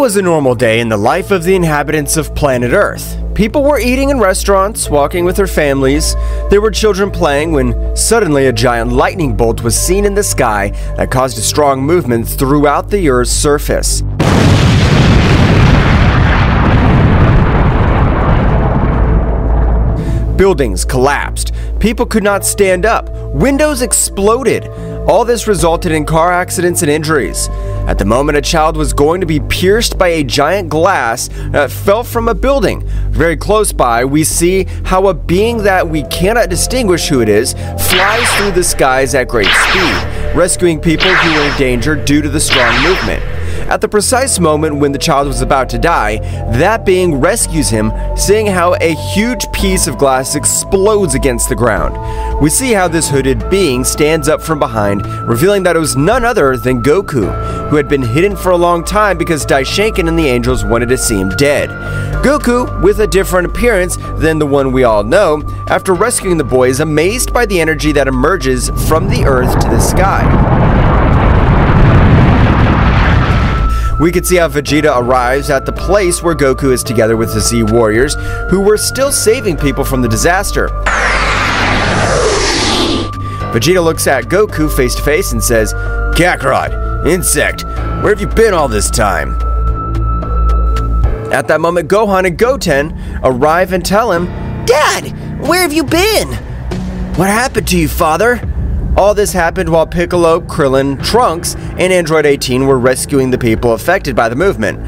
was a normal day in the life of the inhabitants of planet Earth. People were eating in restaurants, walking with their families. There were children playing when suddenly a giant lightning bolt was seen in the sky that caused a strong movement throughout the Earth's surface. Buildings collapsed. People could not stand up. Windows exploded. All this resulted in car accidents and injuries. At the moment, a child was going to be pierced by a giant glass that fell from a building. Very close by, we see how a being that we cannot distinguish who it is flies through the skies at great speed, rescuing people who were in danger due to the strong movement. At the precise moment when the child was about to die, that being rescues him, seeing how a huge piece of glass explodes against the ground. We see how this hooded being stands up from behind, revealing that it was none other than Goku, who had been hidden for a long time because Daishinkan and the angels wanted to see him dead. Goku, with a different appearance than the one we all know, after rescuing the boy, is amazed by the energy that emerges from the earth to the sky. We can see how Vegeta arrives at the place where Goku is together with the Z Warriors, who were still saving people from the disaster. Vegeta looks at Goku face to face and says, "Kakarot, insect, where have you been all this time?" At that moment, Gohan and Goten arrive and tell him, "Dad, where have you been?" "What happened to you, father?" All this happened while Piccolo, Krillin, Trunks, and Android 18 were rescuing the people affected by the movement.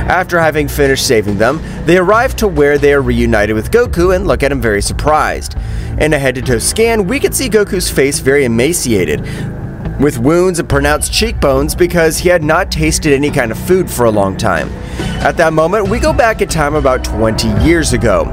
After having finished saving them, they arrive to where they are reunited with Goku and look at him very surprised. In a head-to-toe scan, we can see Goku's face very emaciated, with wounds and pronounced cheekbones because he had not tasted any kind of food for a long time. At that moment, we go back in time about 20 years ago.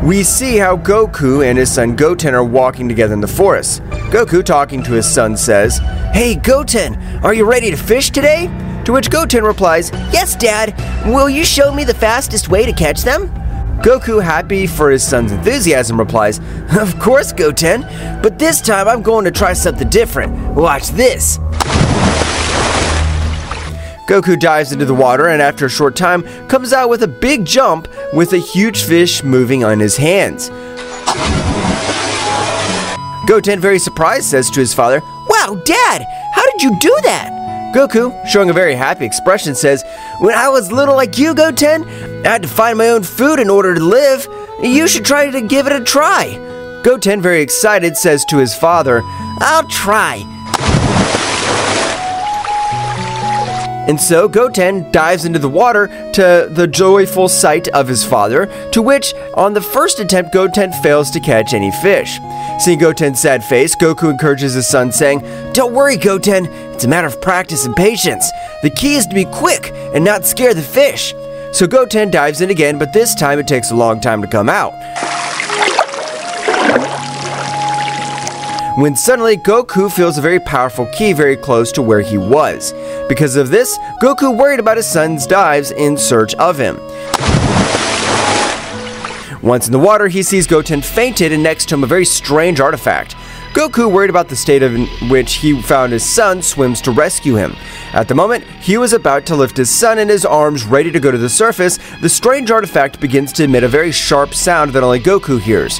We see how Goku and his son Goten are walking together in the forest. Goku, talking to his son, says, "Hey Goten, are you ready to fish today?" To which Goten replies, "Yes, Dad. Will you show me the fastest way to catch them?" Goku, happy for his son's enthusiasm, replies, "Of course, Goten, but this time I'm going to try something different. Watch this." Goku dives into the water and after a short time comes out with a big jump with a huge fish moving on his hands. Goten, very surprised, says to his father, "Wow, Dad, how did you do that?" Goku, showing a very happy expression, says, "When I was little like you, Goten, I had to find my own food in order to live. You should try to give it a try." Goten, very excited, says to his father, "I'll try." And so Goten dives into the water to the joyful sight of his father, to which, on the first attempt, Goten fails to catch any fish. Seeing Goten's sad face, Goku encourages his son, saying, "Don't worry, Goten, it's a matter of practice and patience. The key is to be quick and not scare the fish." So Goten dives in again, but this time it takes a long time to come out. When suddenly Goku feels a very powerful key very close to where he was. Because of this, Goku worried about his son's dives in search of him. Once in the water, he sees Goten fainted and next to him a very strange artifact. Goku, worried about the state in which he found his son, swims to rescue him. At the moment, he was about to lift his son in his arms, ready to go to the surface, the strange artifact begins to emit a very sharp sound that only Goku hears.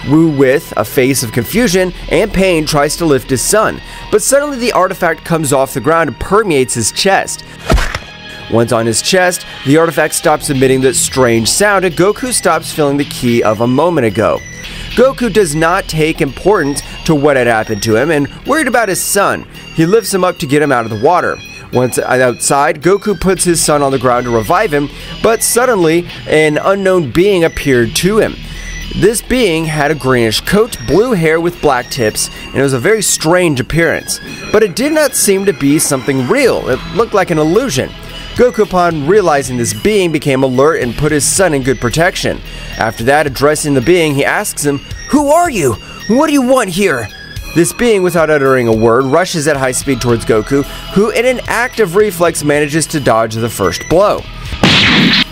Wu, with a face of confusion and pain, tries to lift his son, but suddenly the artifact comes off the ground and permeates his chest. Once on his chest, the artifact stops emitting that strange sound and Goku stops feeling the ki of a moment ago. Goku does not take importance to what had happened to him and worried about his son. He lifts him up to get him out of the water. Once outside, Goku puts his son on the ground to revive him, but suddenly an unknown being appeared to him. This being had a greenish coat, blue hair with black tips, and it was a very strange appearance. But it did not seem to be something real. It looked like an illusion. Goku, upon realizing this being, became alert and put his son in good protection. After that, addressing the being, he asks him, "Who are you? What do you want here?" This being, without uttering a word, rushes at high speed towards Goku, who in an act of reflex manages to dodge the first blow.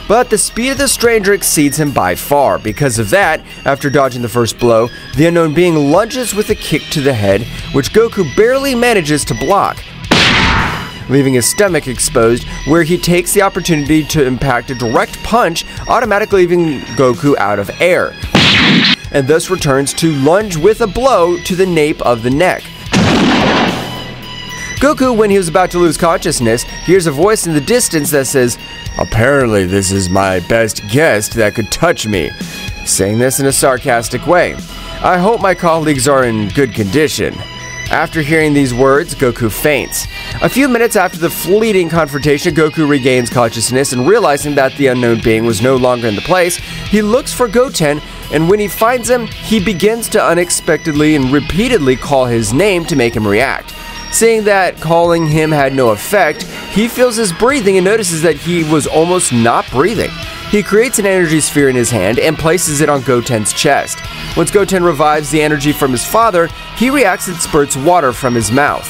But the speed of the stranger exceeds him by far. Because of that, after dodging the first blow, the unknown being lunges with a kick to the head, which Goku barely manages to block. leaving his stomach exposed, where he takes the opportunity to impact a direct punch, automatically leaving Goku out of air, and thus returns to lunge with a blow to the nape of the neck. Goku, when he was about to lose consciousness, hears a voice in the distance that says, "Apparently this is my best guest that could touch me," saying this in a sarcastic way. "I hope my colleagues are in good condition." After hearing these words, Goku faints. A few minutes after the fleeting confrontation, Goku regains consciousness, and realizing that the unknown being was no longer in the place, he looks for Goten, and when he finds him, he begins to unexpectedly and repeatedly call his name to make him react. Seeing that calling him had no effect, he feels his breathing and notices that he was almost not breathing. He creates an energy sphere in his hand and places it on Goten's chest. Once Goten revives the energy from his father, he reacts and spurts water from his mouth.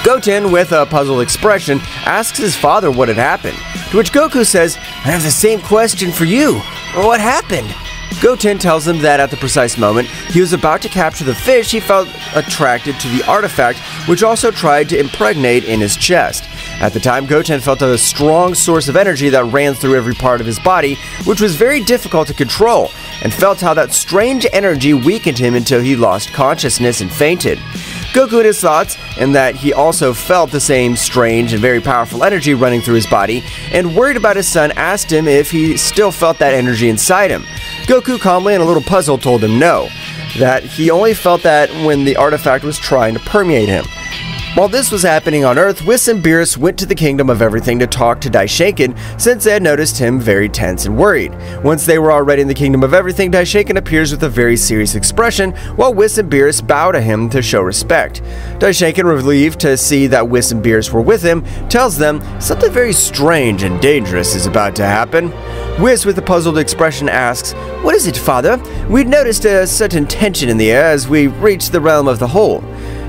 Goten, with a puzzled expression, asks his father what had happened, to which Goku says, "I have the same question for you. What happened?" Goten tells him that at the precise moment he was about to capture the fish, he felt attracted to the artifact, which also tried to impregnate in his chest. At the time, Goten felt a strong source of energy that ran through every part of his body, which was very difficult to control, and felt how that strange energy weakened him until he lost consciousness and fainted. Goku had his thoughts, and that he also felt the same strange and very powerful energy running through his body, and worried about his son, asked him if he still felt that energy inside him. Goku calmly and a little puzzled told him no, that he only felt that when the artifact was trying to permeate him. While this was happening on Earth, Whis and BEERUS went to the Kingdom of Everything to talk to Daishinkan, since they had noticed him very tense and worried. Once they were already in the Kingdom of Everything, Daishinkan appears with a very serious expression, while Whis and BEERUS bow to him to show respect. Daishinkan, relieved to see that Whis and BEERUS were with him, tells them something very strange and dangerous is about to happen. Whis, with a puzzled expression, asks, "What is it, father? We'd noticed a certain tension in the air as we reached the realm of the whole."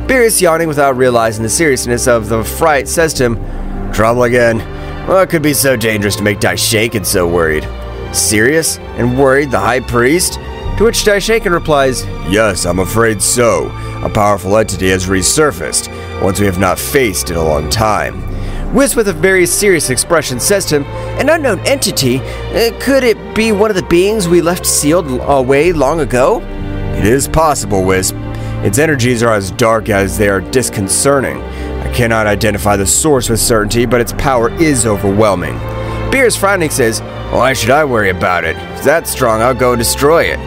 BEERUS, yawning without realizing the seriousness of the fright, says to him, "Trouble again? What could be so dangerous to make Daishinkan so worried? Serious and worried, the High Priest?" To which Daishinkan replies, "Yes, I'm afraid so. A powerful entity has resurfaced, once we have not faced in a long time." Whis, with a very serious expression, says to him, "An unknown entity? Could it be one of the beings we left sealed away long ago?" "It is possible, Whis. Its energies are as dark as they are disconcerting. I cannot identify the source with certainty, but its power is overwhelming." BEERUS, frowning, says, "Why should I worry about it? If it's that strong, I'll go destroy it."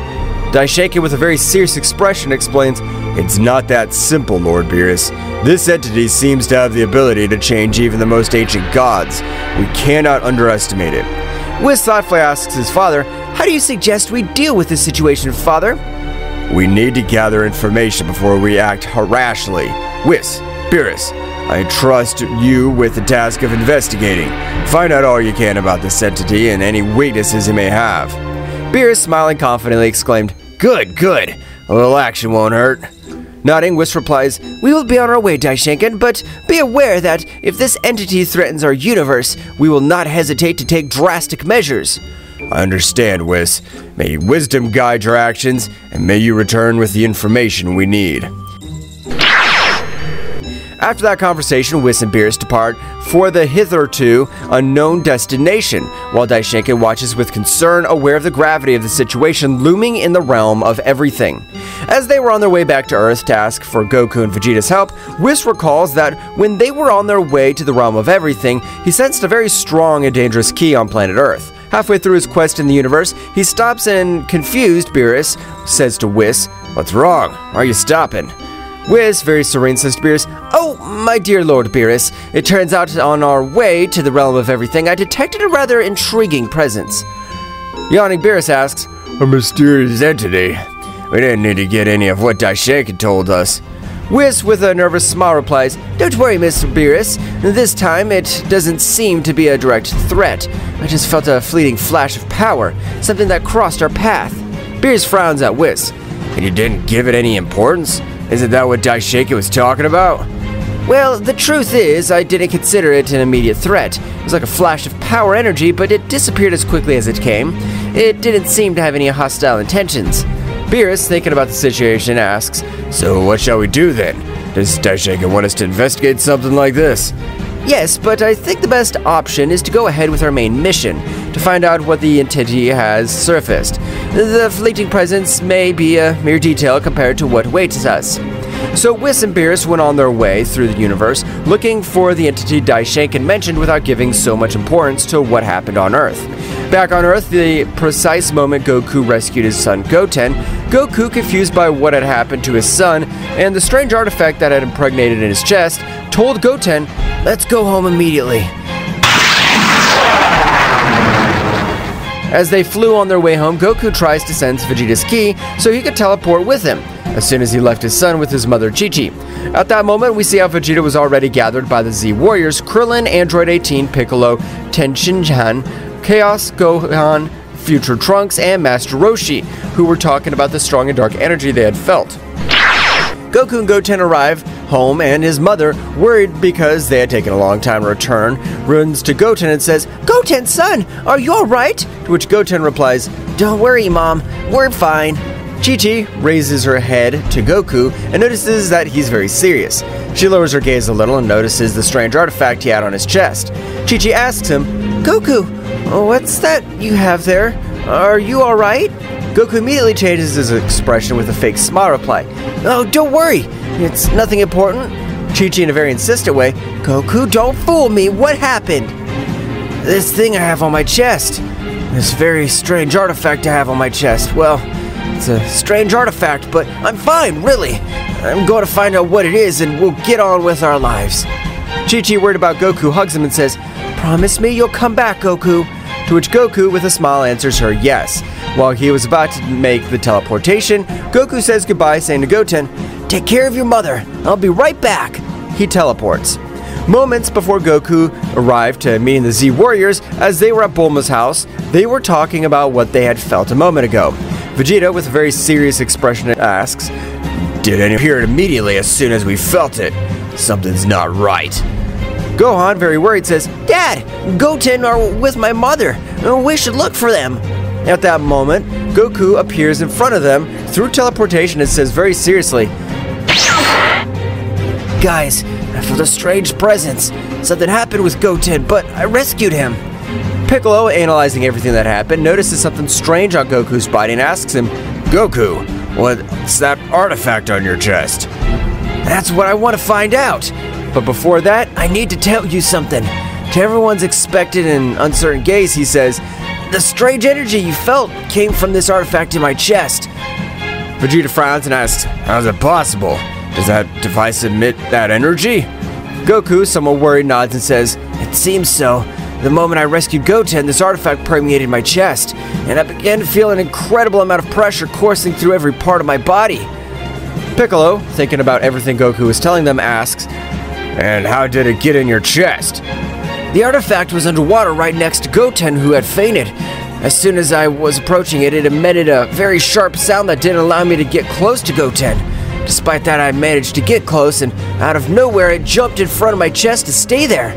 Daishinkan, with a very serious expression, explains, "It's not that simple, Lord BEERUS. This entity seems to have the ability to change even the most ancient gods. We cannot underestimate it." Whis thoughtfully asks his father, "How do you suggest we deal with this situation, father?" "We need to gather information before we act rashly. Whis, BEERUS, I trust you with the task of investigating. Find out all you can about this entity and any weaknesses it may have." BEERUS, smiling confidently, exclaimed, "Good, good. A little action won't hurt." Nodding, Whis replies, "We will be on our way, Daishinkan, but be aware that if this entity threatens our universe, we will not hesitate to take drastic measures." "I understand, Whis. May wisdom guide your actions, and may you return with the information we need." After that conversation, Whis and BEERUS depart for the hitherto unknown destination, while Daishinkan watches with concern, aware of the gravity of the situation looming in the realm of everything. As they were on their way back to Earth to ask for Goku and Vegeta's help, Whis recalls that when they were on their way to the realm of everything, he sensed a very strong and dangerous ki on planet Earth. Halfway through his quest in the universe, he stops and, confused, BEERUS says to Whis, "What's wrong? Why are you stopping?" Whis, very serene, says to BEERUS, "Oh, my dear Lord BEERUS, it turns out on our way to the realm of everything, I detected a rather intriguing presence." Yawning, BEERUS asks, "A mysterious entity? We didn't need to get any of what Daishinkan told us." Whis, with a nervous smile, replies, "Don't worry, Mr. BEERUS. This time it doesn't seem to be a direct threat. I just felt a fleeting flash of power, something that crossed our path." BEERUS frowns at Whis. "And you didn't give it any importance? Isn't that what Daishinkan was talking about?" "Well, the truth is, I didn't consider it an immediate threat. It was like a flash of power energy, but it disappeared as quickly as it came. It didn't seem to have any hostile intentions." BEERUS, thinking about the situation, asks, "So what shall we do then? Does Daishinkan want us to investigate something like this? Yes, but I think the best option is to go ahead with our main mission, to find out what the entity has surfaced. The fleeting presence may be a mere detail compared to what awaits us. So Whis and BEERUS went on their way through the universe, looking for the entity Daishinkan mentioned without giving so much importance to what happened on Earth. Back on Earth, the precise moment Goku rescued his son Goten, Goku, confused by what had happened to his son and the strange artifact that had impregnated in his chest, told Goten, "Let's go home immediately." As they flew on their way home, Goku tries to sense Vegeta's ki so he could teleport with him, as soon as he left his son with his mother Chi-Chi. At that moment, we see how Vegeta was already gathered by the Z Warriors, Krillin, Android 18, Piccolo, Tenshinhan, Chaos, Gohan, Future Trunks, and Master Roshi, who were talking about the strong and dark energy they had felt. Goku and Goten arrive home, and his mother, worried because they had taken a long time to return, runs to Goten and says, "Goten, son, are you alright?" To which Goten replies, "Don't worry, Mom, we're fine." Chi-Chi raises her head to Goku and notices that he's very serious. She lowers her gaze a little and notices the strange artifact he had on his chest. Chi-Chi asks him, "Goku, what's that you have there? Are you alright?" Goku immediately changes his expression with a fake smile reply. "Oh, don't worry, it's nothing important." Chi-Chi in a very insistent way, "Goku, don't fool me, what happened?" "This thing I have on my chest. This very strange artifact I have on my chest. Well, it's a strange artifact, but I'm fine, really. I'm going to find out what it is and we'll get on with our lives." Chi-Chi, worried about Goku, hugs him and says, "Promise me you'll come back, Goku." To which Goku, with a smile, answers her yes. While he was about to make the teleportation, Goku says goodbye, saying to Goten, "Take care of your mother. I'll be right back." He teleports. Moments before Goku arrived to meeting the Z Warriors, as they were at Bulma's house, they were talking about what they had felt a moment ago. Vegeta, with a very serious expression, asks, "Did it appear immediately as soon as we felt it? Something's not right." Gohan, very worried, says, "Dad, Goten are with my mother. We should look for them." At that moment, Goku appears in front of them through teleportation and says very seriously, "Guys, I felt a strange presence. Something happened with Goten, but I rescued him." Piccolo, analyzing everything that happened, notices something strange on Goku's body and asks him, "Goku, what's that artifact on your chest?" "That's what I want to find out. But before that, I need to tell you something." To everyone's expectant and uncertain gaze, he says, "The strange energy you felt came from this artifact in my chest." Vegeta frowns and asks, "How's it possible? Does that device emit that energy?" Goku, somewhat worried, nods and says, "It seems so. The moment I rescued Goten, this artifact permeated my chest, and I began to feel an incredible amount of pressure coursing through every part of my body." Piccolo, thinking about everything Goku was telling them, asks, "And how did it get in your chest?" "The artifact was underwater right next to Goten, who had fainted. As soon as I was approaching it, it emitted a very sharp sound that didn't allow me to get close to Goten. Despite that, I managed to get close, and out of nowhere, it jumped in front of my chest to stay there.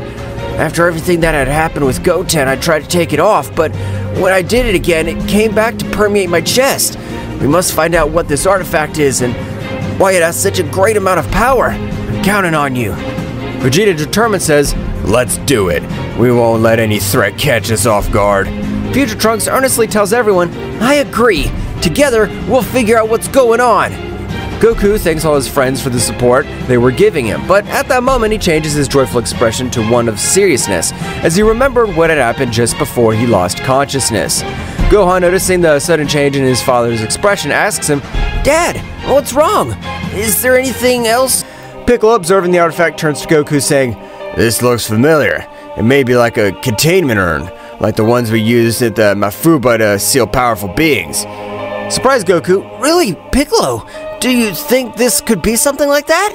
After everything that had happened with Goten, I tried to take it off, but when I did it again, it came back to permeate my chest. We must find out what this artifact is and why it has such a great amount of power. I'm counting on you." Vegeta, determined, says, "Let's do it. We won't let any threat catch us off guard." Future Trunks earnestly tells everyone, "I agree. Together, we'll figure out what's going on." Goku thanks all his friends for the support they were giving him, but at that moment he changes his joyful expression to one of seriousness, as he remembered what had happened just before he lost consciousness. Gohan, noticing the sudden change in his father's expression, asks him, "Dad, what's wrong? Is there anything else?" Piccolo, observing the artifact, turns to Goku, saying, "This looks familiar. It may be like a containment urn, like the ones we used at the Mafuba to seal powerful beings." Surprised Goku, "Really, Piccolo? Do you think this could be something like that?"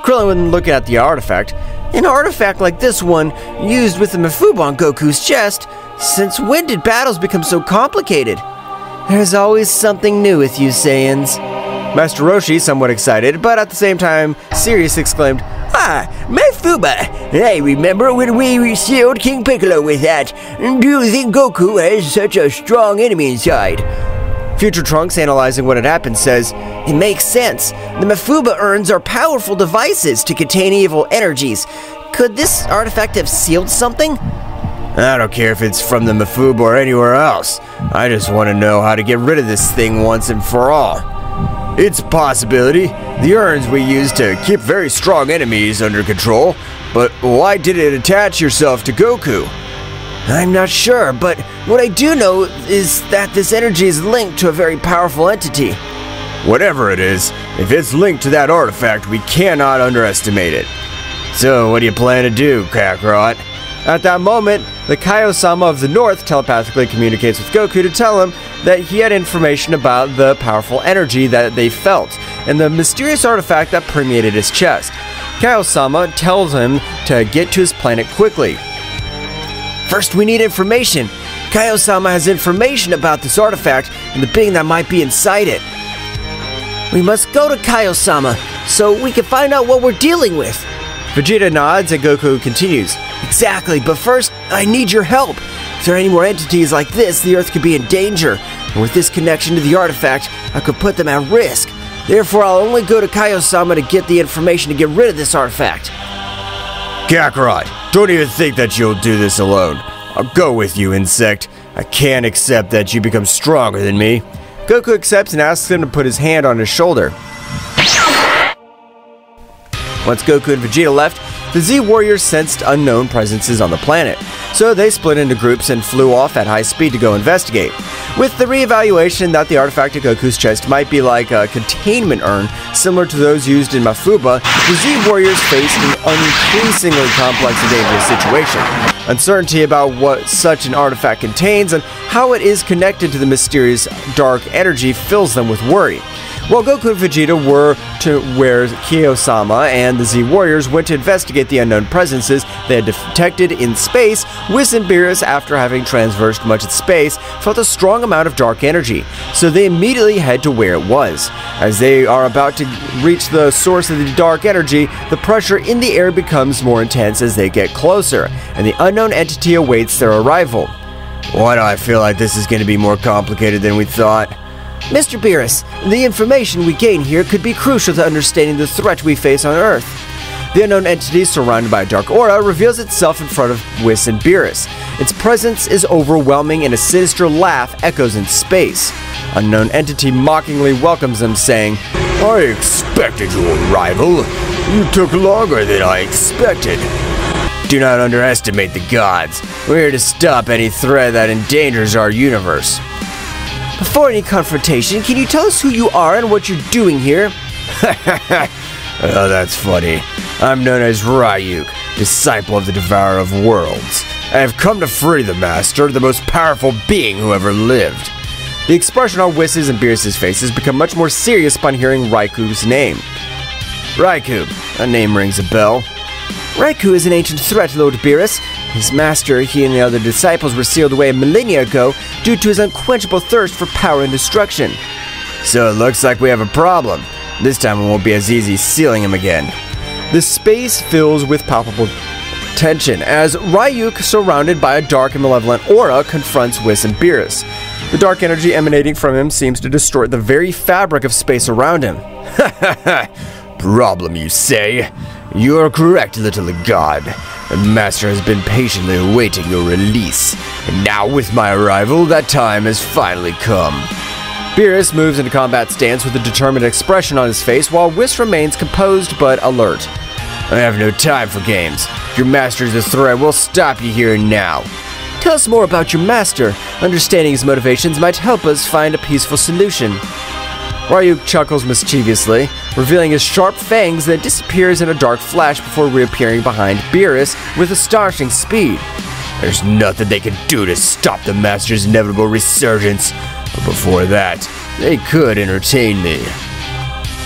Krillin, looking at the artifact, "An artifact like this one, used with the Mafuba on Goku's chest? Since when did battles become so complicated?" "There's always something new with you Saiyans." Master Roshi, somewhat excited, but at the same time serious, exclaimed, "Ah, Mafuba! I remember when we sealed King Piccolo with that. Do you think Goku has such a strong enemy inside?" Future Trunks, analyzing what had happened, says, "It makes sense. The Mafuba urns are powerful devices to contain evil energies. Could this artifact have sealed something?" "I don't care if it's from the Mafuba or anywhere else. I just want to know how to get rid of this thing once and for all." "It's a possibility. The urns we use to keep very strong enemies under control. But why did it attach yourself to Goku?" "I'm not sure, but what I do know is that this energy is linked to a very powerful entity." "Whatever it is, if it's linked to that artifact, we cannot underestimate it. So what do you plan to do, Kakarot?" At that moment, the Kaiosama of the North telepathically communicates with Goku to tell him that he had information about the powerful energy that they felt, and the mysterious artifact that permeated his chest. Kaiosama tells him to get to his planet quickly. "First, we need information. Kaiosama has information about this artifact and the being that might be inside it." "We must go to Kaiosama so we can find out what we're dealing with." Vegeta nods and Goku continues. "Exactly, but first, I need your help. If there are any more entities like this, the Earth could be in danger. And with this connection to the artifact, I could put them at risk. Therefore, I'll only go to Kaiosama to get the information to get rid of this artifact." "Kakarot, don't even think that you'll do this alone. I'll go with you, Insect. I can't accept that you become stronger than me." Goku accepts and asks him to put his hand on his shoulder. Once Goku and Vegeta left, the Z Warriors sensed unknown presences on the planet, so they split into groups and flew off at high speed to go investigate. With the re-evaluation that the artifact at Goku's chest might be like a containment urn, similar to those used in Mafuba, the Z Warriors faced an increasingly complex and dangerous situation. Uncertainty about what such an artifact contains and how it is connected to the mysterious dark energy fills them with worry. While Goku and Vegeta were to where Kaiosama and the Z Warriors went to investigate the unknown presences they had detected in space, Whis and BEERUS, after having traversed much of space, felt a strong amount of dark energy, so they immediately head to where it was. As they are about to reach the source of the dark energy, the pressure in the air becomes more intense as they get closer, and the unknown entity awaits their arrival. "Why do I feel like this is going to be more complicated than we thought?" "Mr. BEERUS, the information we gain here could be crucial to understanding the threat we face on Earth." The unknown entity, surrounded by a dark aura, reveals itself in front of Whis and BEERUS. Its presence is overwhelming and a sinister laugh echoes in space. Unknown entity mockingly welcomes them, saying, "I expected your arrival. You took longer than I expected. Do not underestimate the gods. We're here to stop any threat that endangers our universe." "Before any confrontation, can you tell us who you are and what you're doing here?" "Oh, that's funny. I'm known as Ryuk, disciple of the Devourer of Worlds. I have come to free the Master, the most powerful being who ever lived." The expression on Whis' and BEERUS' faces become much more serious upon hearing Raiku's name. "Raikou, that name rings a bell." "Raikou is an ancient threat, Lord BEERUS. His master, he and the other disciples were sealed away a millennia ago due to his unquenchable thirst for power and destruction." "So it looks like we have a problem. This time it won't be as easy sealing him again." The space fills with palpable tension as Ryuk, surrounded by a dark and malevolent aura, confronts Whis and BEERUS. The dark energy emanating from him seems to distort the very fabric of space around him. "Problem, you say? You are correct, little god. The Master has been patiently awaiting your release, and now with my arrival, that time has finally come." BEERUS moves into combat stance with a determined expression on his face, while Whis remains composed but alert. "I have no time for games. If your master is a threat, we'll stop you here and now." "Tell us more about your master. Understanding his motivations might help us find a peaceful solution." Ryuk chuckles mischievously, revealing his sharp fangs, then disappears in a dark flash before reappearing behind BEERUS with astonishing speed. "There's nothing they can do to stop the Master's inevitable resurgence. But before that, they could entertain me."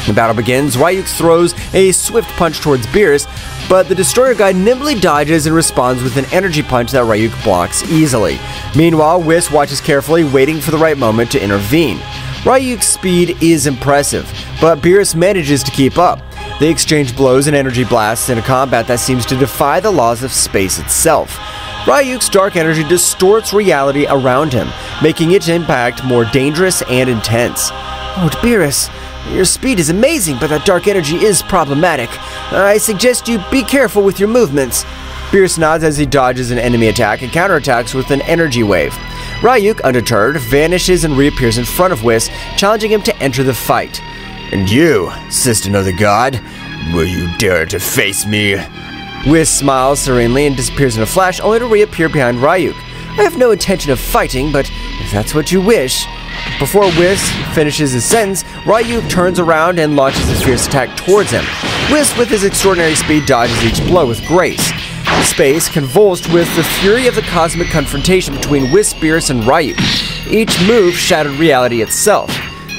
The battle begins. Ryuk throws a swift punch towards BEERUS, but the Destroyer Guy nimbly dodges and responds with an energy punch that Ryuk blocks easily. Meanwhile, Whis watches carefully, waiting for the right moment to intervene. Ryuk's speed is impressive, but BEERUS manages to keep up. They exchange blows and energy blasts in a combat that seems to defy the laws of space itself. Ryuk's dark energy distorts reality around him, making its impact more dangerous and intense. Oh, BEERUS, your speed is amazing, but that dark energy is problematic. I suggest you be careful with your movements. BEERUS nods as he dodges an enemy attack and counterattacks with an energy wave. Ryuk, undeterred, vanishes and reappears in front of Whis, challenging him to enter the fight. And you, assistant of the god, will you dare to face me? Whis smiles serenely and disappears in a flash, only to reappear behind Ryuk. I have no intention of fighting, but if that's what you wish. Before Whis finishes his sentence, Ryuk turns around and launches a fierce attack towards him. Whis, with his extraordinary speed, dodges each blow with grace. Space convulsed with the fury of the cosmic confrontation between Whis, BEERUS, and Ryuk. Each move shattered reality itself.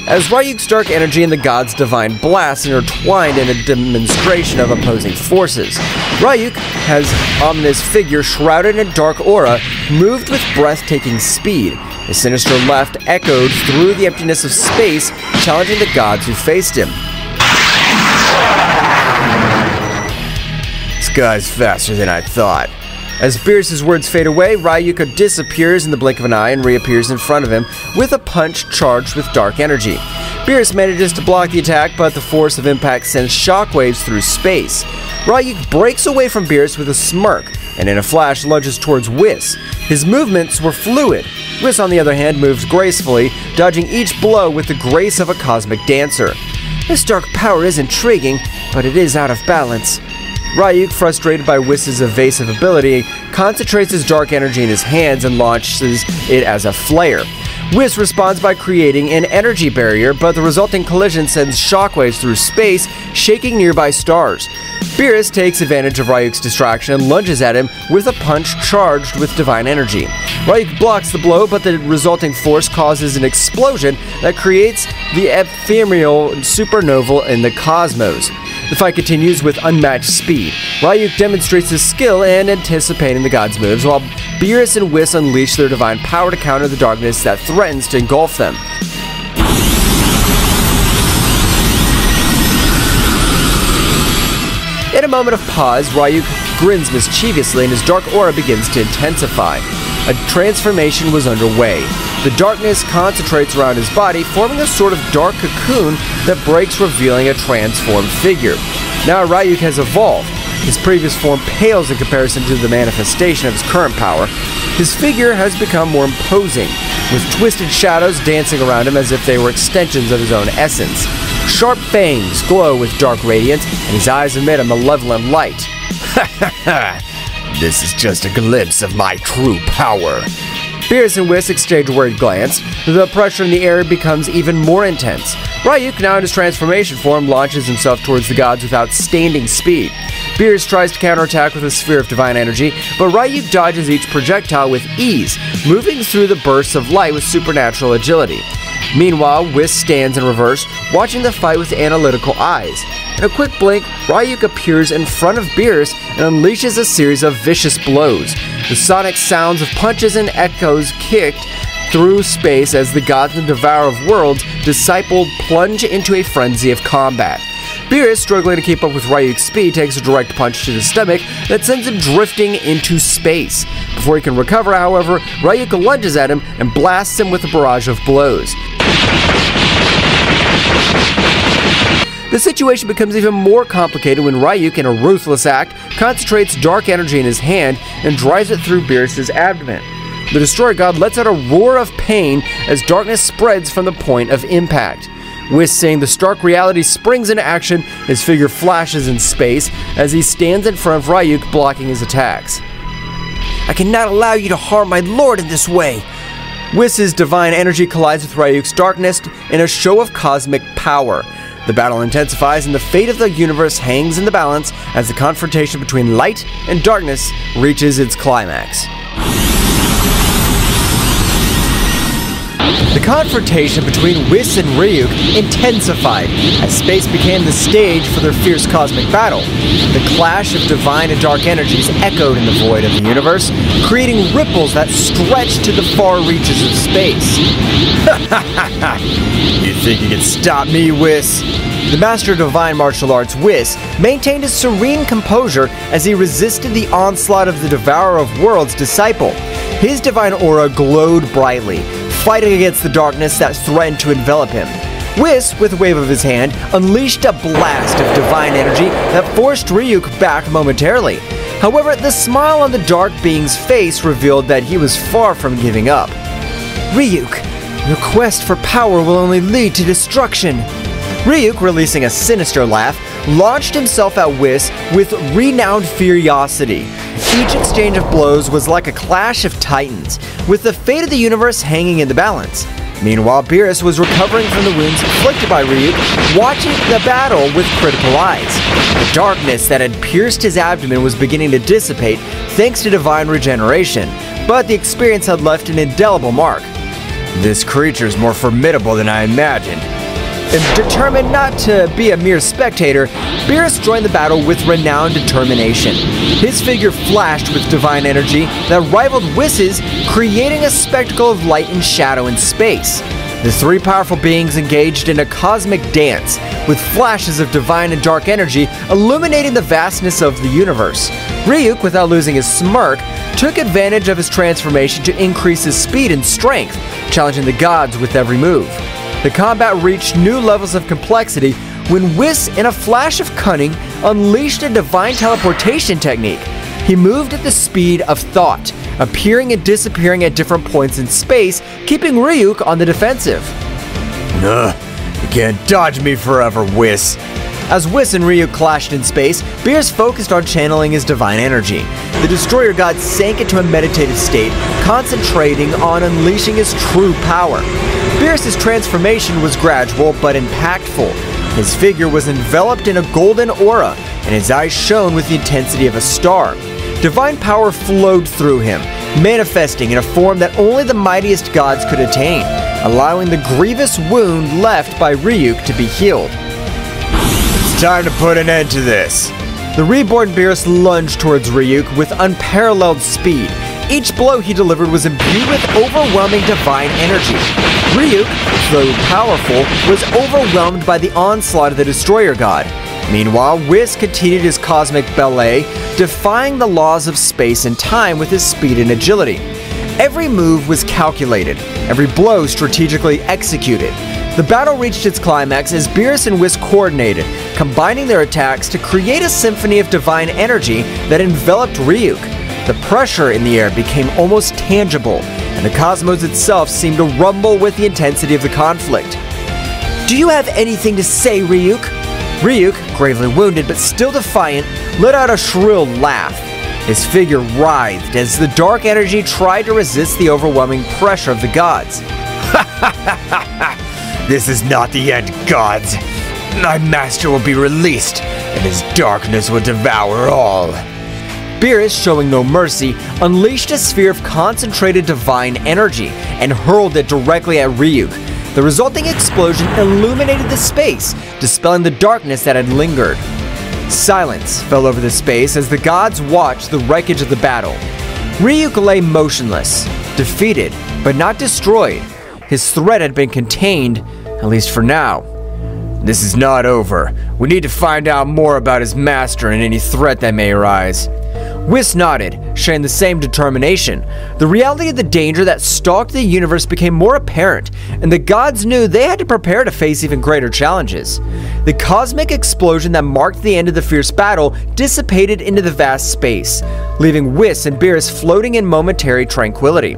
As Ryuk's dark energy and the god's divine blast intertwined in a demonstration of opposing forces. Ryuk, his ominous figure shrouded in dark aura, moved with breathtaking speed. His sinister left echoed through the emptiness of space, challenging the gods who faced him. This guy's faster than I thought. As BEERUS' words fade away, Ryuk disappears in the blink of an eye and reappears in front of him with a punch charged with dark energy. BEERUS manages to block the attack, but the force of impact sends shockwaves through space. Ryuk breaks away from BEERUS with a smirk, and in a flash lunges towards Whis. His movements were fluid. Whis, on the other hand, moves gracefully, dodging each blow with the grace of a cosmic dancer. This dark power is intriguing, but it is out of balance. Ryuk, frustrated by Whis' evasive ability, concentrates his dark energy in his hands and launches it as a flare. Whis responds by creating an energy barrier, but the resulting collision sends shockwaves through space, shaking nearby stars. BEERUS takes advantage of Ryuk's distraction and lunges at him with a punch charged with divine energy. Ryuk blocks the blow, but the resulting force causes an explosion that creates the ephemeral supernova in the cosmos. The fight continues with unmatched speed. Ryuk demonstrates his skill in anticipating the god's moves, while BEERUS and Whis unleash their divine power to counter the darkness that threatens to engulf them. In a moment of pause, Ryuk grins mischievously and his dark aura begins to intensify. A transformation was underway. The darkness concentrates around his body, forming a sort of dark cocoon that breaks, revealing a transformed figure. Now Ryuk has evolved. His previous form pales in comparison to the manifestation of his current power. His figure has become more imposing, with twisted shadows dancing around him as if they were extensions of his own essence. Sharp fangs glow with dark radiance, and his eyes emit a malevolent light. Ha ha ha! This is just a glimpse of my true power. BEERUS and Whis exchange a worried glance. The pressure in the air becomes even more intense. Ryuk, now in his transformation form, launches himself towards the gods with outstanding speed. BEERUS tries to counterattack with a sphere of divine energy, but Ryuk dodges each projectile with ease, moving through the bursts of light with supernatural agility. Meanwhile, Whis stands in reverse, watching the fight with analytical eyes. In a quick blink, Ryuk appears in front of BEERUS and unleashes a series of vicious blows. The sonic sounds of punches and echoes kicked through space as the gods and devourer of worlds, discipled, plunge into a frenzy of combat. BEERUS, struggling to keep up with Ryuk's speed, takes a direct punch to the stomach that sends him drifting into space. Before he can recover, however, Ryuk lunges at him and blasts him with a barrage of blows. The situation becomes even more complicated when Ryuk, in a ruthless act, concentrates dark energy in his hand and drives it through BEERUS' abdomen. The Destroyer God lets out a roar of pain as darkness spreads from the point of impact. Whis, seeing the stark reality, springs into action. His figure flashes in space as he stands in front of Ryuk, blocking his attacks. I cannot allow you to harm my lord in this way. Whis' divine energy collides with Ryuk's darkness in a show of cosmic power. The battle intensifies and the fate of the universe hangs in the balance as the confrontation between light and darkness reaches its climax. The confrontation between Whis and Ryuk intensified as space became the stage for their fierce cosmic battle. The clash of divine and dark energies echoed in the void of the universe, creating ripples that stretched to the far reaches of space. You think you can stop me, Whis? The master of divine martial arts, Whis, maintained his serene composure as he resisted the onslaught of the Devourer of Worlds disciple. His divine aura glowed brightly, fighting against the darkness that threatened to envelop him. Whis, with a wave of his hand, unleashed a blast of divine energy that forced Ryuk back momentarily. However, the smile on the dark being's face revealed that he was far from giving up. Ryuk, your quest for power will only lead to destruction. Ryuk, releasing a sinister laugh, launched himself at Whis with renowned furiosity. Each exchange of blows was like a clash of titans, with the fate of the universe hanging in the balance. Meanwhile, BEERUS was recovering from the wounds inflicted by Ryuk, watching the battle with critical eyes. The darkness that had pierced his abdomen was beginning to dissipate thanks to divine regeneration, but the experience had left an indelible mark. This creature is more formidable than I imagined. Determined not to be a mere spectator, BEERUS joined the battle with renowned determination. His figure flashed with divine energy that rivaled Whis', creating a spectacle of light and shadow in space. The three powerful beings engaged in a cosmic dance, with flashes of divine and dark energy illuminating the vastness of the universe. Ryuk, without losing his smirk, took advantage of his transformation to increase his speed and strength, challenging the gods with every move. The combat reached new levels of complexity when Whis, in a flash of cunning, unleashed a divine teleportation technique. He moved at the speed of thought, appearing and disappearing at different points in space, keeping Ryuk on the defensive. You can't dodge me forever, Whis. As Whis and Ryuk clashed in space, BEERUS focused on channeling his divine energy. The Destroyer God sank into a meditative state, concentrating on unleashing his true power. BEERUS' transformation was gradual but impactful. His figure was enveloped in a golden aura, and his eyes shone with the intensity of a star. Divine power flowed through him, manifesting in a form that only the mightiest gods could attain, allowing the grievous wound left by Ryuk to be healed. It's time to put an end to this. The reborn BEERUS lunged towards Ryuk with unparalleled speed. Each blow he delivered was imbued with overwhelming divine energy. Ryuk, though powerful, was overwhelmed by the onslaught of the Destroyer God. Meanwhile, Whis continued his cosmic ballet, defying the laws of space and time with his speed and agility. Every move was calculated, every blow strategically executed. The battle reached its climax as BEERUS and Whis coordinated, combining their attacks to create a symphony of divine energy that enveloped Ryuk. The pressure in the air became almost tangible, and the cosmos itself seemed to rumble with the intensity of the conflict. Do you have anything to say, Ryuk? Ryuk, gravely wounded but still defiant, let out a shrill laugh. His figure writhed as the dark energy tried to resist the overwhelming pressure of the gods. This is not the end, gods. My master will be released, and his darkness will devour all. BEERUS, showing no mercy, unleashed a sphere of concentrated divine energy and hurled it directly at Ryuk. The resulting explosion illuminated the space, dispelling the darkness that had lingered. Silence fell over the space as the gods watched the wreckage of the battle. Ryuk lay motionless, defeated, but not destroyed. His threat had been contained, at least for now. This is not over. We need to find out more about his master and any threat that may arise. Whis nodded, sharing the same determination. The reality of the danger that stalked the universe became more apparent, and the gods knew they had to prepare to face even greater challenges. The cosmic explosion that marked the end of the fierce battle dissipated into the vast space, leaving Whis and BEERUS floating in momentary tranquility.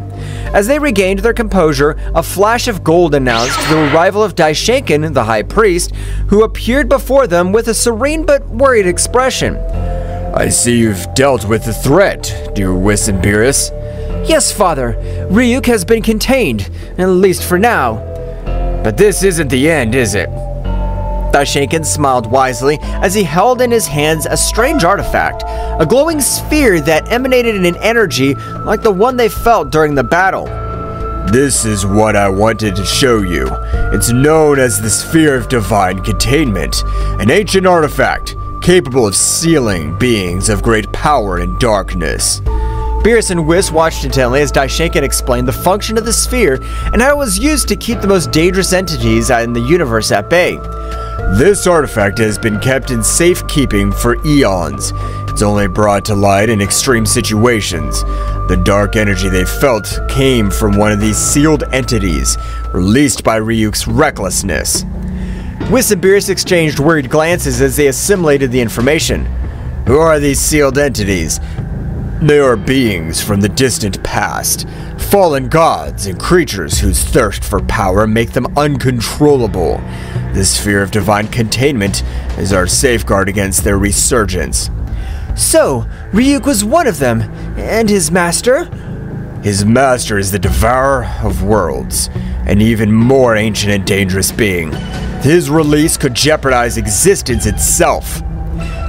As they regained their composure, a flash of gold announced the arrival of Daishinkan, the High Priest, who appeared before them with a serene but worried expression. I see you've dealt with the threat, dear Whis and BEERUS. Yes, Father. Ryuk has been contained, at least for now. But this isn't the end, is it? Daishinkan smiled wisely as he held in his hands a strange artifact, a glowing sphere that emanated an energy like the one they felt during the battle. This is what I wanted to show you. It's known as the Sphere of Divine Containment, an ancient artifact capable of sealing beings of great power and darkness. BEERUS and Whis watched intently as Daishinkan explained the function of the sphere and how it was used to keep the most dangerous entities in the universe at bay. This artifact has been kept in safekeeping for eons. It's only brought to light in extreme situations. The dark energy they felt came from one of these sealed entities, released by Ryuk's recklessness. Whis and BEERUS exchanged worried glances as they assimilated the information. Who are these sealed entities? They are beings from the distant past, fallen gods and creatures whose thirst for power make them uncontrollable. This sphere of divine containment is our safeguard against their resurgence. So, Ryuk was one of them, and his master? His master is the Devourer of Worlds, an even more ancient and dangerous being. His release could jeopardize existence itself.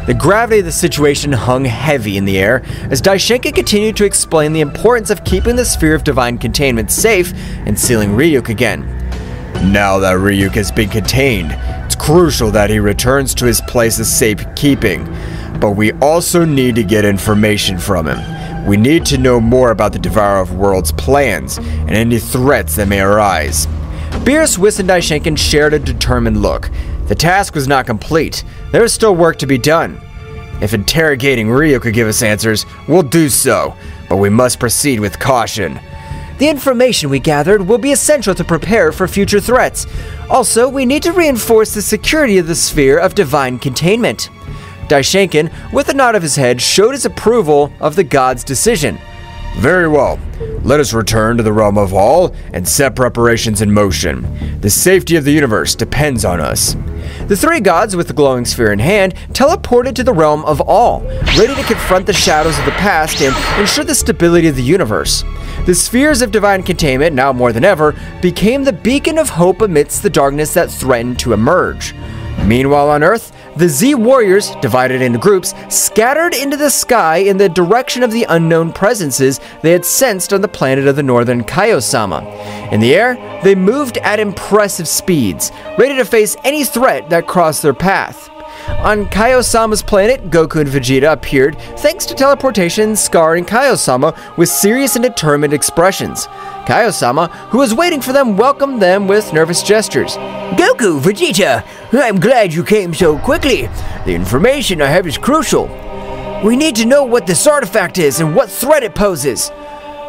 The gravity of the situation hung heavy in the air as Daishinkan continued to explain the importance of keeping the sphere of divine containment safe and sealing Ryuk again. Now that Ryuk has been contained, it's crucial that he returns to his place of safekeeping. But we also need to get information from him. We need to know more about the Devourer of Worlds' plans and any threats that may arise. BEERUS, Whis, and Daishinkan shared a determined look. The task was not complete. There was still work to be done. If interrogating Ryuk could give us answers, we'll do so, but we must proceed with caution. The information we gathered will be essential to prepare for future threats. Also, we need to reinforce the security of the sphere of divine containment. Daishinkan, with a nod of his head, showed his approval of the god's decision. Very well. Let us return to the realm of all and set preparations in motion. The safety of the universe depends on us. The three gods, with the glowing sphere in hand, teleported to the realm of all, ready to confront the shadows of the past and ensure the stability of the universe. The spheres of divine containment, now more than ever, became the beacon of hope amidst the darkness that threatened to emerge. Meanwhile on Earth, the Z warriors, divided into groups, scattered into the sky in the direction of the unknown presences they had sensed on the planet of the northern CAULIFLA. In the air, they moved at impressive speeds, ready to face any threat that crossed their path. On Kaiosama's planet, Goku and Vegeta appeared thanks to teleportation, scarring Kaiosama with serious and determined expressions. Kaiosama, who was waiting for them, welcomed them with nervous gestures. Goku, Vegeta, I'm glad you came so quickly. The information I have is crucial. We need to know what this artifact is and what threat it poses.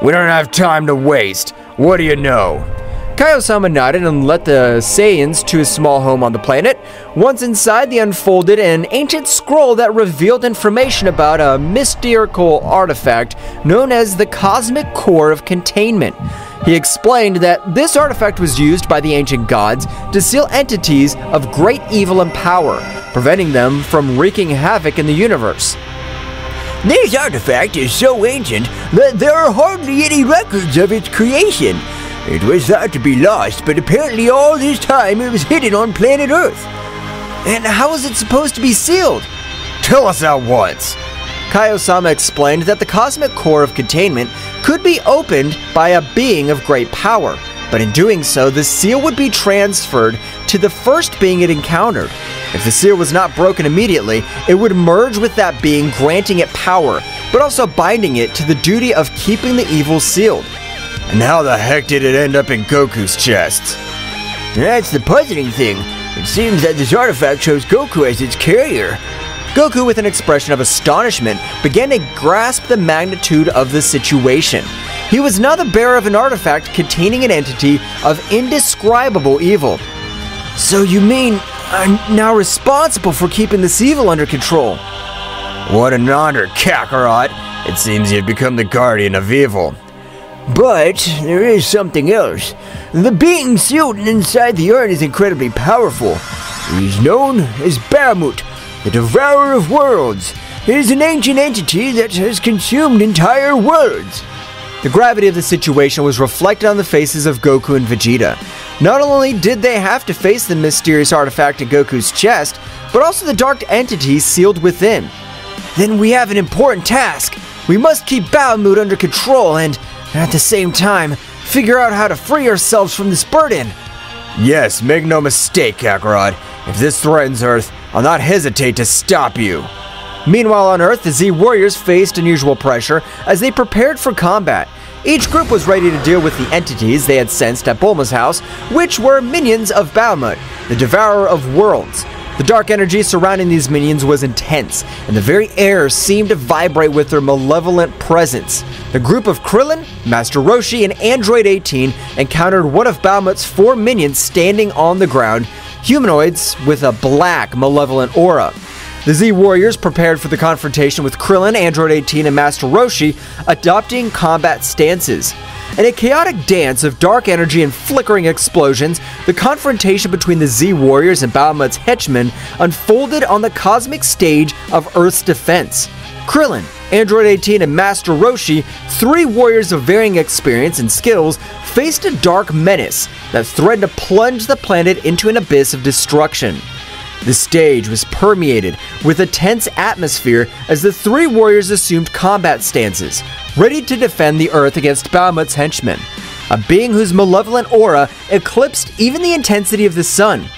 We don't have time to waste. What do you know? Kaiosama nodded and led the Saiyans to his small home on the planet. Once inside, they unfolded an ancient scroll that revealed information about a mystical artifact known as the Cosmic Core of Containment. He explained that this artifact was used by the ancient gods to seal entities of great evil and power, preventing them from wreaking havoc in the universe. This artifact is so ancient that there are hardly any records of its creation. It was thought to be lost, but apparently all this time it was hidden on planet Earth. And how is it supposed to be sealed? Tell us at once. Kaiosama explained that the Cosmic Core of Containment could be opened by a being of great power, but in doing so, the seal would be transferred to the first being it encountered. If the seal was not broken immediately, it would merge with that being, granting it power, but also binding it to the duty of keeping the evil sealed. And how the heck did it end up in Goku's chest? That's the puzzling thing. It seems that this artifact shows Goku as its carrier. Goku, with an expression of astonishment, began to grasp the magnitude of the situation. He was now the bearer of an artifact containing an entity of indescribable evil. So you mean I'm now responsible for keeping this evil under control? What an honor, Kakarot! It seems you've become the guardian of evil. But there is something else. The being sealed inside the urn is incredibly powerful. He is known as BEERUS, the Devourer of Worlds. It is an ancient entity that has consumed entire worlds. The gravity of the situation was reflected on the faces of Goku and Vegeta. Not only did they have to face the mysterious artifact in Goku's chest, but also the dark entity sealed within. Then we have an important task. We must keep BEERUS under control and, at the same time, figure out how to free ourselves from this burden. Yes, make no mistake, Kakarot. If this threatens Earth, I'll not hesitate to stop you. Meanwhile on Earth, the Z warriors faced unusual pressure as they prepared for combat. Each group was ready to deal with the entities they had sensed at Bulma's house, which were minions of BEERUS, the Devourer of Worlds. The dark energy surrounding these minions was intense, and the very air seemed to vibrate with their malevolent presence. The group of Krillin, Master Roshi, and Android 18 encountered one of Bahamut's 4 minions standing on the ground, humanoids with a black, malevolent aura. The Z Warriors prepared for the confrontation with Krillin, Android 18, and Master Roshi, adopting combat stances. In a chaotic dance of dark energy and flickering explosions, the confrontation between the Z Warriors and Bahamut's henchmen unfolded on the cosmic stage of Earth's defense. Krillin, Android 18, and Master Roshi, 3 warriors of varying experience and skills, faced a dark menace that threatened to plunge the planet into an abyss of destruction. The stage was permeated with a tense atmosphere as the 3 warriors assumed combat stances, ready to defend the Earth against Bahamut's henchmen, a being whose malevolent aura eclipsed even the intensity of the sun.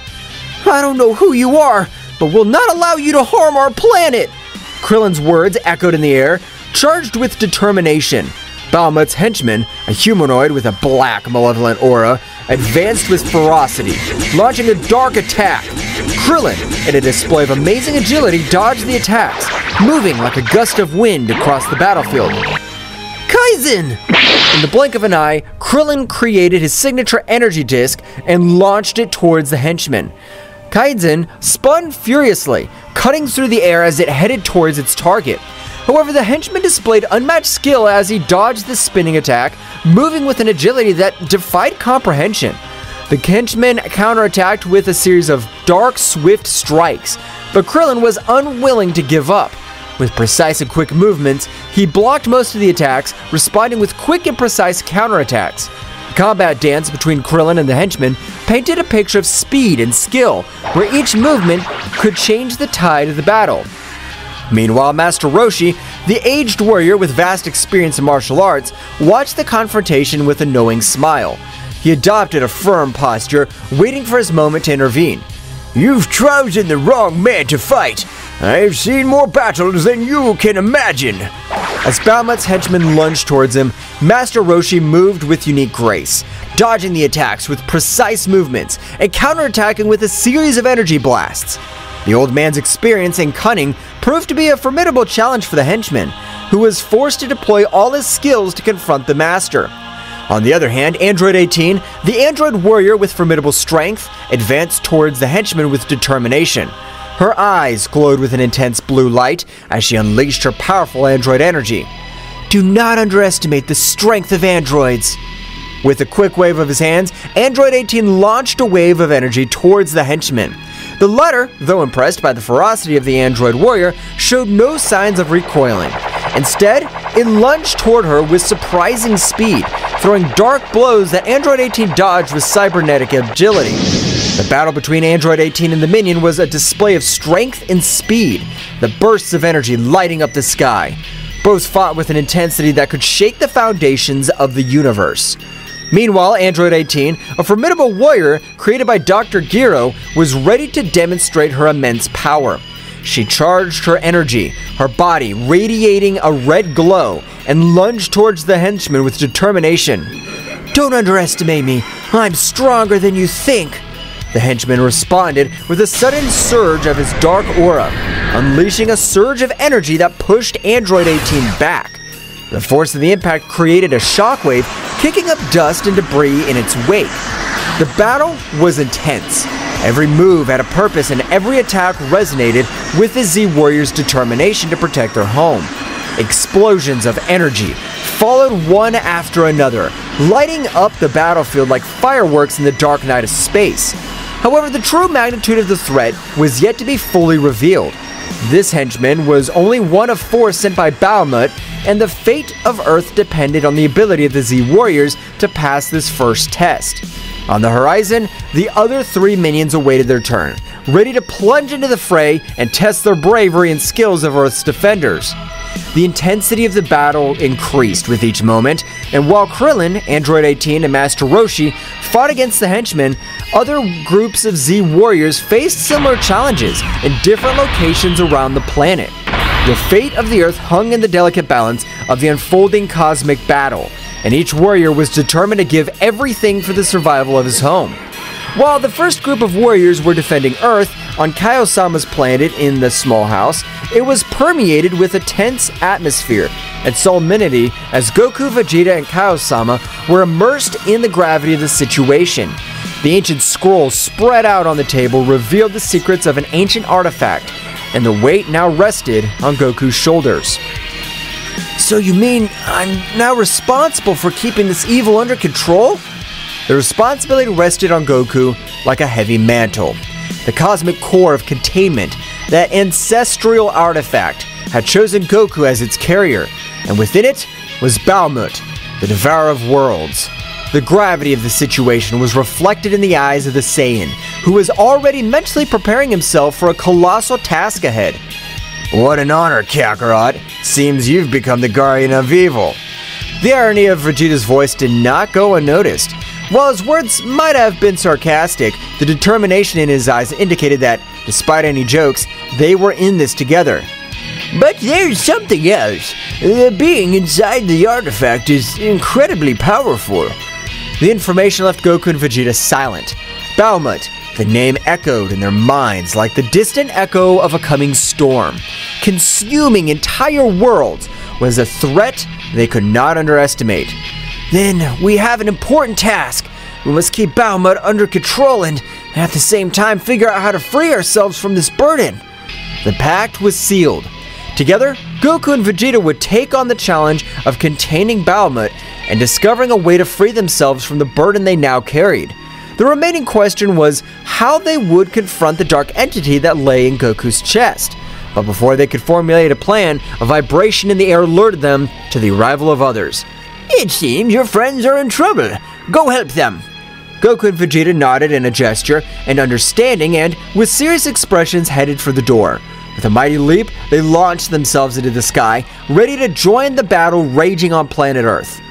"I don't know who you are, but will not allow you to harm our planet!" Krillin's words echoed in the air, charged with determination. Bahamut's henchman, a humanoid with a black, malevolent aura, advanced with ferocity, launching a dark attack. Krillin, in a display of amazing agility, dodged the attacks, moving like a gust of wind across the battlefield. Kaizen! In the blink of an eye, Krillin created his signature energy disc and launched it towards the henchman. Kaizen spun furiously, cutting through the air as it headed towards its target. However, the henchman displayed unmatched skill as he dodged the spinning attack, moving with an agility that defied comprehension. The henchman counterattacked with a series of dark, swift strikes, but Krillin was unwilling to give up. With precise and quick movements, he blocked most of the attacks, responding with quick and precise counterattacks. The combat dance between Krillin and the henchman painted a picture of speed and skill, where each movement could change the tide of the battle. Meanwhile, Master Roshi, the aged warrior with vast experience in martial arts, watched the confrontation with a knowing smile. He adopted a firm posture, waiting for his moment to intervene. "You've chosen the wrong man to fight. I've seen more battles than you can imagine." As Bahamut's henchmen lunged towards him, Master Roshi moved with unique grace, dodging the attacks with precise movements and counterattacking with a series of energy blasts. The old man's experience and cunning proved to be a formidable challenge for the henchman, who was forced to deploy all his skills to confront the master. On the other hand, Android 18, the android warrior with formidable strength, advanced towards the henchman with determination. Her eyes glowed with an intense blue light as she unleashed her powerful android energy. Do not underestimate the strength of androids. With a quick wave of his hands, Android 18 launched a wave of energy towards the henchman. The latter, though impressed by the ferocity of the android warrior, showed no signs of recoiling. Instead, it lunged toward her with surprising speed, throwing dark blows that Android 18 dodged with cybernetic agility. The battle between Android 18 and the minion was a display of strength and speed, the bursts of energy lighting up the sky. Both fought with an intensity that could shake the foundations of the universe. Meanwhile, Android 18, a formidable warrior created by Dr. Gero, was ready to demonstrate her immense power. She charged her energy, her body radiating a red glow, and lunged towards the henchman with determination. Don't underestimate me. I'm stronger than you think. The henchman responded with a sudden surge of his dark aura, unleashing a surge of energy that pushed Android 18 back. The force of the impact created a shockwave, kicking up dust and debris in its wake. The battle was intense. Every move had a purpose and every attack resonated with the Z Warriors' determination to protect their home. Explosions of energy followed one after another, lighting up the battlefield like fireworks in the dark night of space. However, the true magnitude of the threat was yet to be fully revealed. This henchman was only one of 4 sent by Bahamut, and the fate of Earth depended on the ability of the Z Warriors to pass this first test. On the horizon, the other 3 minions awaited their turn, ready to plunge into the fray and test their bravery and skills of Earth's defenders. The intensity of the battle increased with each moment, and while Krillin, Android 18, and Master Roshi fought against the henchmen, other groups of Z Warriors faced similar challenges in different locations around the planet. The fate of the Earth hung in the delicate balance of the unfolding cosmic battle, and each warrior was determined to give everything for the survival of his home. While the first group of warriors were defending Earth, on Kaiosama's planet in the small house, it was permeated with a tense atmosphere and solemnity as Goku, Vegeta, and Kaiosama were immersed in the gravity of the situation. The ancient scroll spread out on the table revealed the secrets of an ancient artifact, and the weight now rested on Goku's shoulders. So you mean I'm now responsible for keeping this evil under control? The responsibility rested on Goku like a heavy mantle. The cosmic core of containment, that ancestral artifact, had chosen Goku as its carrier, and within it was Bahamut, the devourer of worlds. The gravity of the situation was reflected in the eyes of the Saiyan, who was already mentally preparing himself for a colossal task ahead. What an honor, Kakarot. Seems you've become the guardian of evil. The irony of Vegeta's voice did not go unnoticed. While his words might have been sarcastic, the determination in his eyes indicated that, despite any jokes, they were in this together. But there's something else. The being inside the artifact is incredibly powerful. The information left Goku and Vegeta silent. Bahamut, the name echoed in their minds like the distant echo of a coming storm. Consuming entire worlds was a threat they could not underestimate. Then we have an important task. We must keep Bahamut under control and, at the same time, figure out how to free ourselves from this burden. The pact was sealed. Together, Goku and Vegeta would take on the challenge of containing Bahamut and discovering a way to free themselves from the burden they now carried. The remaining question was how they would confront the dark entity that lay in Goku's chest. But before they could formulate a plan, a vibration in the air alerted them to the arrival of others. It seems your friends are in trouble. Go help them. Goku and Vegeta nodded in a gesture and understanding and, with serious expressions, headed for the door. With a mighty leap, they launched themselves into the sky, ready to join the battle raging on planet Earth.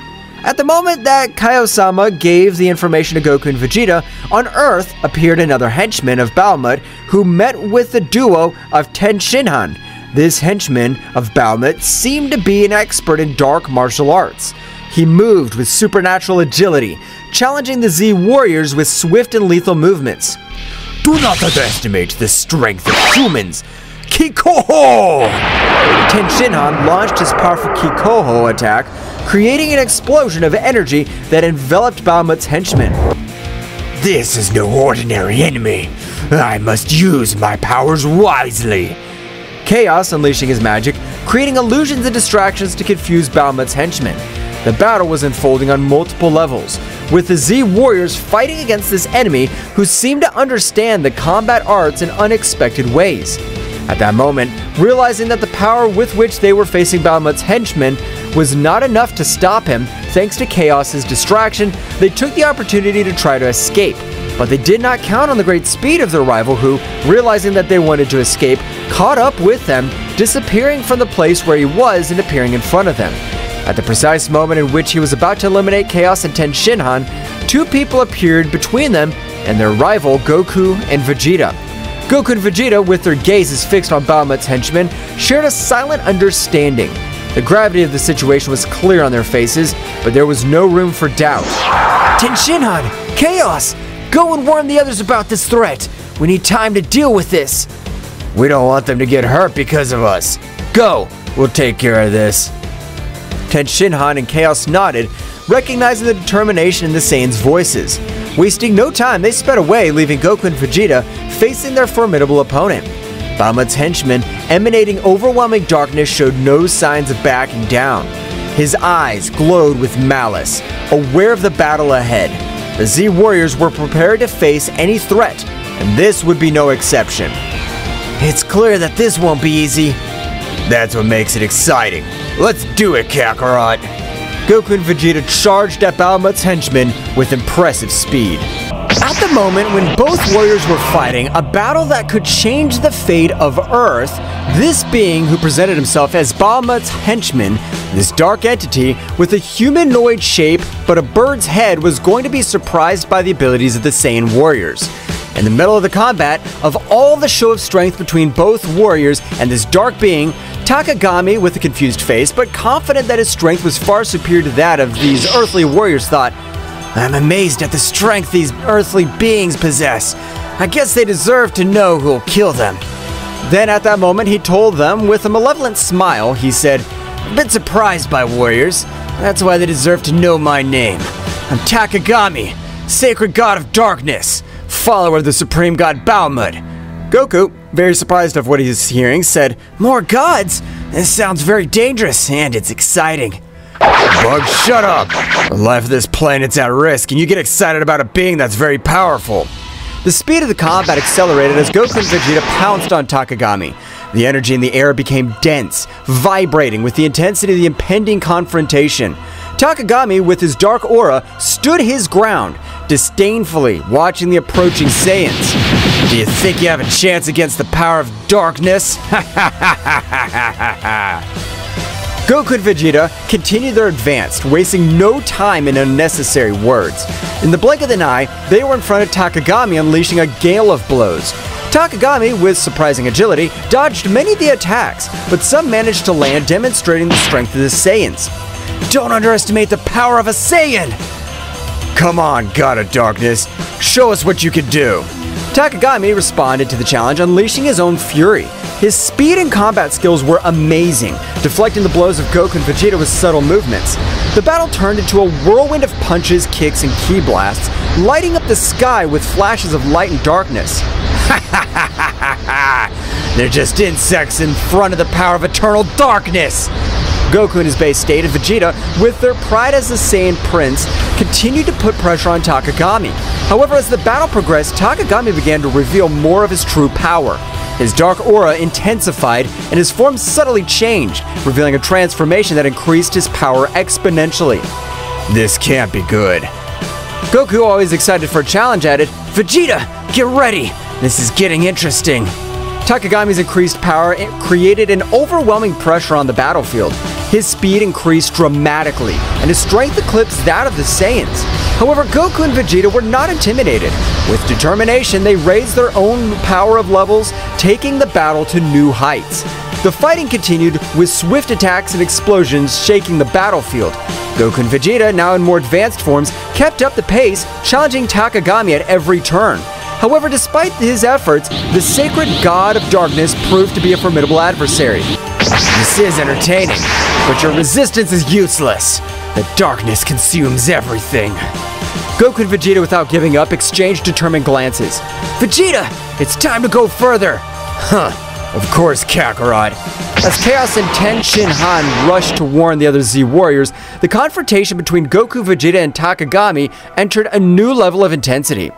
At the moment that Kaiosama gave the information to Goku and Vegeta, on Earth appeared another henchman of Bahamut who met with the duo of Tenshinhan. This henchman of Bahamut seemed to be an expert in dark martial arts. He moved with supernatural agility, challenging the Z warriors with swift and lethal movements. Do not underestimate the strength of humans. Kikoho! Tenshinhan launched his powerful Kikoho attack, creating an explosion of energy that enveloped Bahamut's henchmen. This is no ordinary enemy. I must use my powers wisely. Chaos unleashing his magic, creating illusions and distractions to confuse Bahamut's henchmen. The battle was unfolding on multiple levels, with the Z warriors fighting against this enemy who seemed to understand the combat arts in unexpected ways. At that moment, realizing that the power with which they were facing Bahamut's henchmen was not enough to stop him, thanks to Chaos's distraction, they took the opportunity to try to escape. But they did not count on the great speed of their rival who, realizing that they wanted to escape, caught up with them, disappearing from the place where he was and appearing in front of them. At the precise moment in which he was about to eliminate Chaos and Tenshinhan, two people appeared between them and their rival Goku and Vegeta. Goku and Vegeta, with their gazes fixed on Bahamut's henchmen, shared a silent understanding. The gravity of the situation was clear on their faces, but there was no room for doubt. Tenshinhan! Chaos! Go and warn the others about this threat. We need time to deal with this. We don't want them to get hurt because of us. Go! We'll take care of this. Tenshinhan and Chaos nodded, recognizing the determination in the Saiyan's voices. Wasting no time, they sped away, leaving Goku and Vegeta facing their formidable opponent. Bahamut's henchmen, emanating overwhelming darkness, showed no signs of backing down. His eyes glowed with malice, aware of the battle ahead. The Z warriors were prepared to face any threat, and this would be no exception. It's clear that this won't be easy. That's what makes it exciting. Let's do it, Kakarot. Goku and Vegeta charged at Bahamut's henchmen with impressive speed. At the moment when both warriors were fighting a battle that could change the fate of Earth, this being who presented himself as Bahamut's henchman, this dark entity with a humanoid shape but a bird's head, was going to be surprised by the abilities of the Saiyan warriors. In the middle of the combat, of all the show of strength between both warriors and this dark being, Takagami, with a confused face but confident that his strength was far superior to that of these earthly warriors, thought, I'm amazed at the strength these earthly beings possess. I guess they deserve to know who'll kill them. Then at that moment he told them with a malevolent smile, he said, I've been surprised by warriors. That's why they deserve to know my name. I'm Takagami, sacred god of darkness, follower of the supreme god Bahamut. Goku, very surprised of what he's hearing, said, More gods? This sounds very dangerous and it's exciting. Bug, shut up! The life of this planet's at risk, and you get excited about a being that's very powerful. The speed of the combat accelerated as Goku and Vegeta pounced on Takagami. The energy in the air became dense, vibrating with the intensity of the impending confrontation. Takagami, with his dark aura, stood his ground, disdainfully watching the approaching Saiyans. Do you think you have a chance against the power of darkness? Goku and Vegeta continued their advance, wasting no time in unnecessary words. In the blink of an eye, they were in front of Takagami, unleashing a gale of blows. Takagami, with surprising agility, dodged many of the attacks, but some managed to land, demonstrating the strength of the Saiyans. Don't underestimate the power of a Saiyan! Come on, God of Darkness, show us what you can do. Takagami responded to the challenge, unleashing his own fury. His speed and combat skills were amazing, deflecting the blows of Goku and Vegeta with subtle movements. The battle turned into a whirlwind of punches, kicks, and ki blasts, lighting up the sky with flashes of light and darkness. They're just insects in front of the power of eternal darkness! Goku in his base state and Vegeta, with their pride as the Saiyan Prince, continued to put pressure on Takagami. However, as the battle progressed, Takagami began to reveal more of his true power. His dark aura intensified and his form subtly changed, revealing a transformation that increased his power exponentially. This can't be good. Goku, always excited for a challenge, added, Vegeta, get ready! This is getting interesting. Takagami's increased power created an overwhelming pressure on the battlefield. His speed increased dramatically, and his strength eclipsed that of the Saiyans. However, Goku and Vegeta were not intimidated. With determination, they raised their own power of levels, taking the battle to new heights. The fighting continued with swift attacks and explosions shaking the battlefield. Goku and Vegeta, now in more advanced forms, kept up the pace, challenging Takagami at every turn. However, despite his efforts, the sacred god of darkness proved to be a formidable adversary. This is entertaining, but your resistance is useless. The darkness consumes everything. Goku and Vegeta, without giving up, exchanged determined glances. Vegeta, it's time to go further. Of course, Kakarot. As Chaos and Ten Shinhan rushed to warn the other Z warriors, the confrontation between Goku, Vegeta, and Takagami entered a new level of intensity.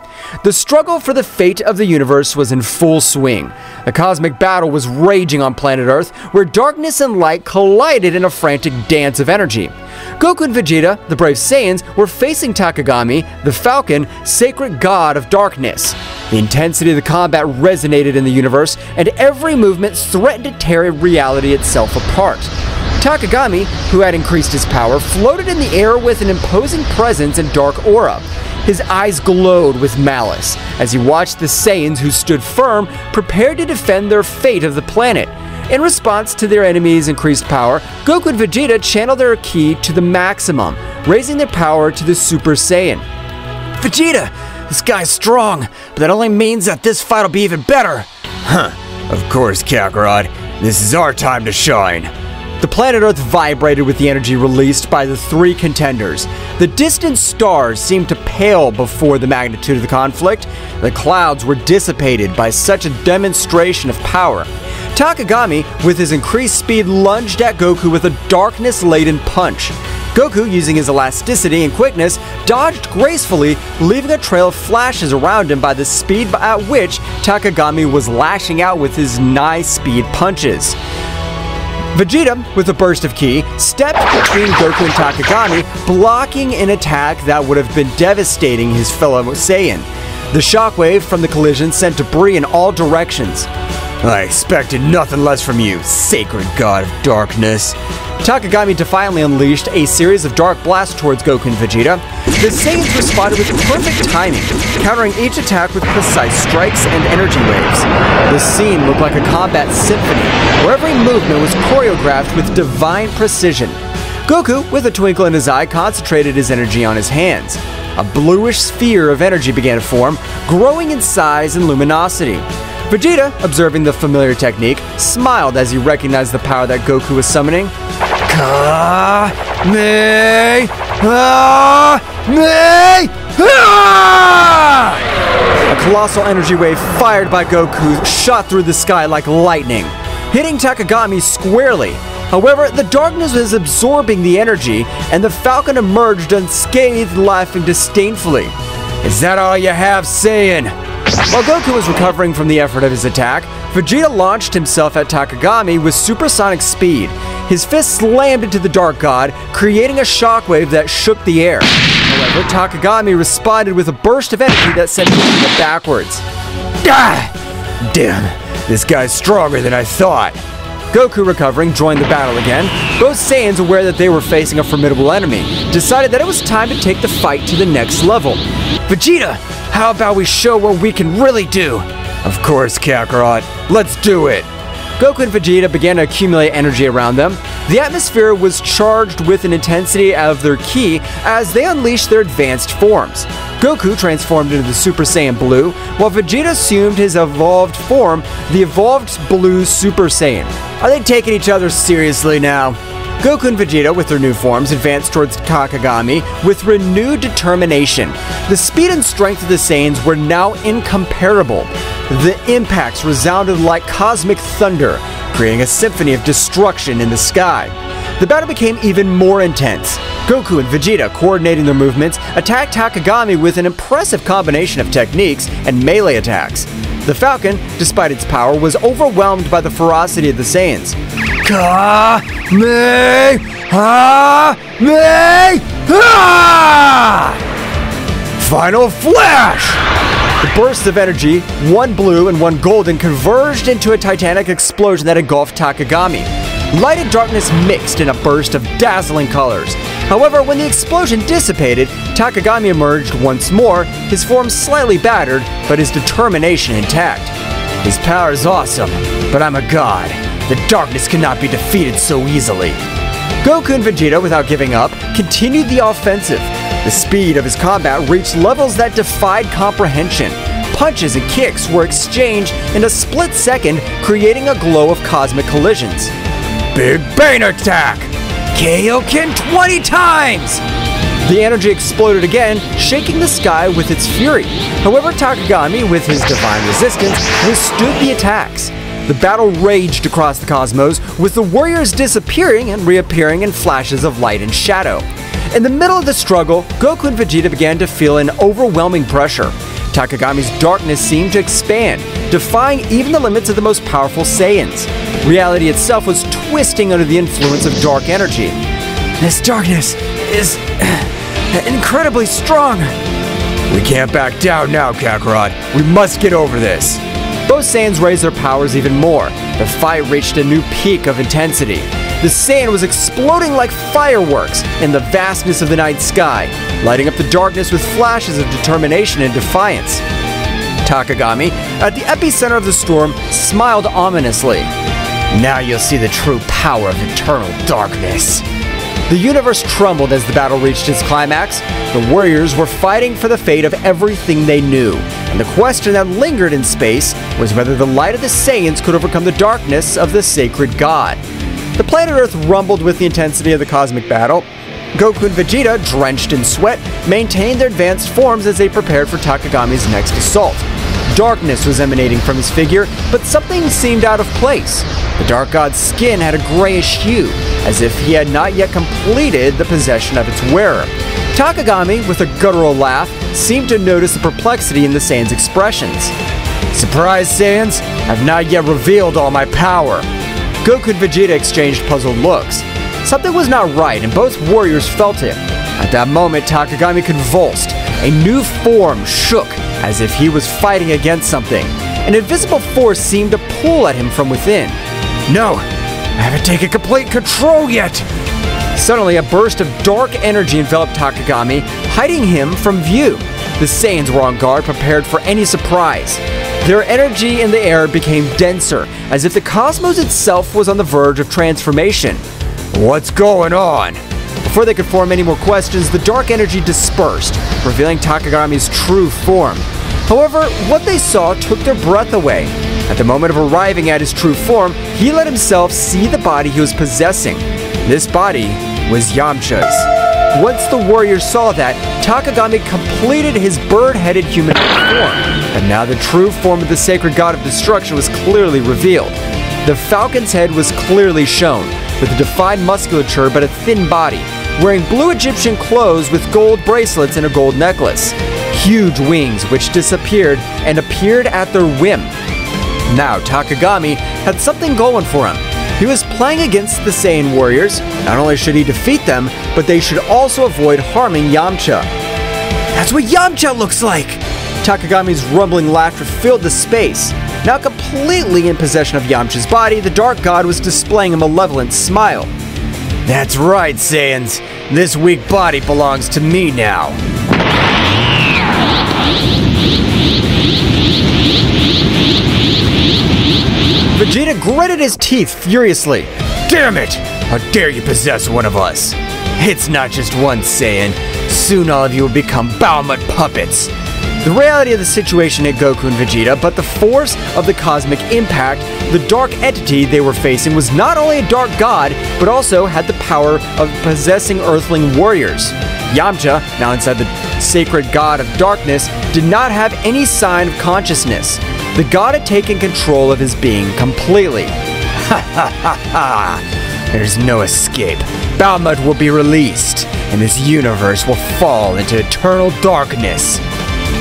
The struggle for the fate of the universe was in full swing. A cosmic battle was raging on planet Earth, where darkness and light collided in a frantic dance of energy. Goku and Vegeta, the brave Saiyans, were facing Takagami, the Falcon, sacred god of darkness. The intensity of the combat resonated in the universe, and every movement threatened to tear reality itself apart. Takagami, who had increased his power, floated in the air with an imposing presence and dark aura. His eyes glowed with malice as he watched the Saiyans, who stood firm, prepared to defend their fate of the planet. In response to their enemies' increased power, Goku and Vegeta channeled their ki to the maximum, raising their power to the Super Saiyan. Vegeta, this guy's strong, but that only means that this fight will be even better. Of course, Kakarot. This is our time to shine. The planet Earth vibrated with the energy released by the three contenders. The distant stars seemed to pale before the magnitude of the conflict. The clouds were dissipated by such a demonstration of power. Takagami, with his increased speed, lunged at Goku with a darkness-laden punch. Goku, using his elasticity and quickness, dodged gracefully, leaving a trail of flashes around him by the speed at which Takagami was lashing out with his nigh-speed punches. Vegeta, with a burst of ki, stepped between Goku and Takagami, blocking an attack that would have been devastating his fellow Saiyan. The shockwave from the collision sent debris in all directions. I expected nothing less from you, sacred god of darkness. Takagami defiantly unleashed a series of dark blasts towards Goku and Vegeta. The Saiyans responded with perfect timing, countering each attack with precise strikes and energy waves. The scene looked like a combat symphony, where every movement was choreographed with divine precision. Goku, with a twinkle in his eye, concentrated his energy on his hands. A bluish sphere of energy began to form, growing in size and luminosity. Vegeta, observing the familiar technique, smiled as he recognized the power that Goku was summoning. A colossal energy wave fired by Goku shot through the sky like lightning, hitting Takagami squarely. However, the darkness was absorbing the energy, and the Falcon emerged unscathed, laughing disdainfully. "Is that all you have, Saiyan?" While Goku was recovering from the effort of his attack, Vegeta launched himself at Takagami with supersonic speed. His fist slammed into the Dark God, creating a shockwave that shook the air. However, Takagami responded with a burst of energy that sent Vegeta backwards. Ah! Damn, this guy's stronger than I thought. Goku, recovering, joined the battle again. Both Saiyans, aware that they were facing a formidable enemy, decided that it was time to take the fight to the next level. Vegeta, how about we show what we can really do? Of course, Kakarot. Let's do it. Goku and Vegeta began to accumulate energy around them. The atmosphere was charged with an intensity of their ki as they unleashed their advanced forms. Goku transformed into the Super Saiyan Blue, while Vegeta assumed his evolved form, the Evolved Blue Super Saiyan. Are they taking each other seriously now? Goku and Vegeta, with their new forms, advanced towards Takagami with renewed determination. The speed and strength of the Saiyans were now incomparable. The impacts resounded like cosmic thunder, creating a symphony of destruction in the sky. The battle became even more intense. Goku and Vegeta, coordinating their movements, attacked Takagami with an impressive combination of techniques and melee attacks. The Falcon, despite its power, was overwhelmed by the ferocity of the Saiyans. Final flash! The bursts of energy, one blue and one golden, converged into a titanic explosion that engulfed Takagami. Light and darkness mixed in a burst of dazzling colors. However, when the explosion dissipated, Takagami emerged once more, his form slightly battered, but his determination intact. His power is awesome, but I'm a god. The darkness cannot be defeated so easily. Goku and Vegeta, without giving up, continued the offensive. The speed of his combat reached levels that defied comprehension. Punches and kicks were exchanged in a split second, creating a glow of cosmic collisions. Big Bang Attack! Kaioken 20 times! The energy exploded again, shaking the sky with its fury. However, Takagami, with his divine resistance, withstood the attacks. The battle raged across the cosmos, with the warriors disappearing and reappearing in flashes of light and shadow. In the middle of the struggle, Goku and Vegeta began to feel an overwhelming pressure. Takagami's darkness seemed to expand, defying even the limits of the most powerful Saiyans. Reality itself was twisting under the influence of dark energy. This darkness is incredibly strong. We can't back down now, Kakarot. We must get over this. Both Saiyans raised their powers even more. The fight reached a new peak of intensity. The Saiyan was exploding like fireworks in the vastness of the night sky, lighting up the darkness with flashes of determination and defiance. Takagami, at the epicenter of the storm, smiled ominously. Now you'll see the true power of eternal darkness. The universe trembled as the battle reached its climax. The warriors were fighting for the fate of everything they knew, and the question that lingered in space was whether the light of the Saiyans could overcome the darkness of the sacred god. The planet Earth rumbled with the intensity of the cosmic battle. Goku and Vegeta, drenched in sweat, maintained their advanced forms as they prepared for Takagami's next assault. Darkness was emanating from his figure, but something seemed out of place. The Dark God's skin had a grayish hue, as if he had not yet completed the possession of its wearer. Takagami, with a guttural laugh, seemed to notice the perplexity in the Saiyans' expressions. Surprise, Saiyans! I've not yet revealed all my power. Goku and Vegeta exchanged puzzled looks. Something was not right, and both warriors felt it. At that moment, Takagami convulsed. A new form shook, as if he was fighting against something. An invisible force seemed to pull at him from within. No! I haven't taken complete control yet! Suddenly, a burst of dark energy enveloped Takagami, hiding him from view. The Saiyans were on guard, prepared for any surprise. Their energy in the air became denser, as if the cosmos itself was on the verge of transformation. What's going on? Before they could form any more questions, the dark energy dispersed, revealing Takagami's true form. However, what they saw took their breath away. At the moment of arriving at his true form, he let himself see the body he was possessing. This body was Yamcha's. Once the warriors saw that, Takagami completed his bird-headed humanoid form, and now the true form of the sacred god of destruction was clearly revealed. The falcon's head was clearly shown, with a defined musculature but a thin body, wearing blue Egyptian clothes with gold bracelets and a gold necklace. Huge wings which disappeared and appeared at their whim. Now Takagami had something going for him. He was playing against the Saiyan warriors. Not only should he defeat them, but they should also avoid harming Yamcha. That's what Yamcha looks like! Takagami's rumbling laughter filled the space. Now completely in possession of Yamcha's body, the Dark God was displaying a malevolent smile. That's right, Saiyans. This weak body belongs to me now. Vegeta gritted his teeth furiously. Damn it! How dare you possess one of us? It's not just one Saiyan. Soon all of you will become Bahamut puppets. The reality of the situation hit Goku and Vegeta, but the force of the cosmic impact, the dark entity they were facing was not only a dark god, but also had the power of possessing earthling warriors. Yamcha, now inside the sacred god of darkness, did not have any sign of consciousness. The god had taken control of his being completely. Ha ha ha ha! There's no escape. Bahamut will be released, and this universe will fall into eternal darkness.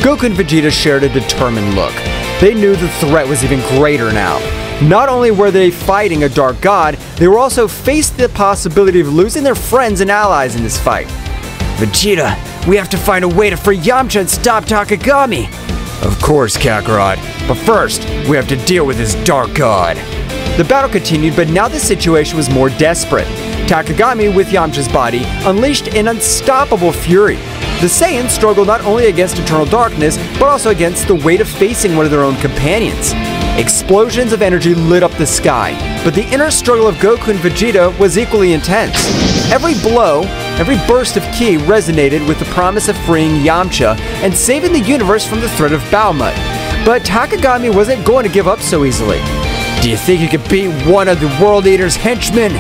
Goku and Vegeta shared a determined look. They knew the threat was even greater now. Not only were they fighting a dark god, they were also faced the possibility of losing their friends and allies in this fight. Vegeta, we have to find a way to free Yamcha and stop Takagami. Of course, Kakarot. But first, we have to deal with this dark god. The battle continued, but now the situation was more desperate. Takagami, with Yamcha's body, unleashed an unstoppable fury. The Saiyans struggled not only against eternal darkness, but also against the weight of facing one of their own companions. Explosions of energy lit up the sky, but the inner struggle of Goku and Vegeta was equally intense. Every blow, every burst of ki resonated with the promise of freeing Yamcha and saving the universe from the threat of Bahamut. But Takagami wasn't going to give up so easily. Do you think you could beat one of the World Eater's henchmen?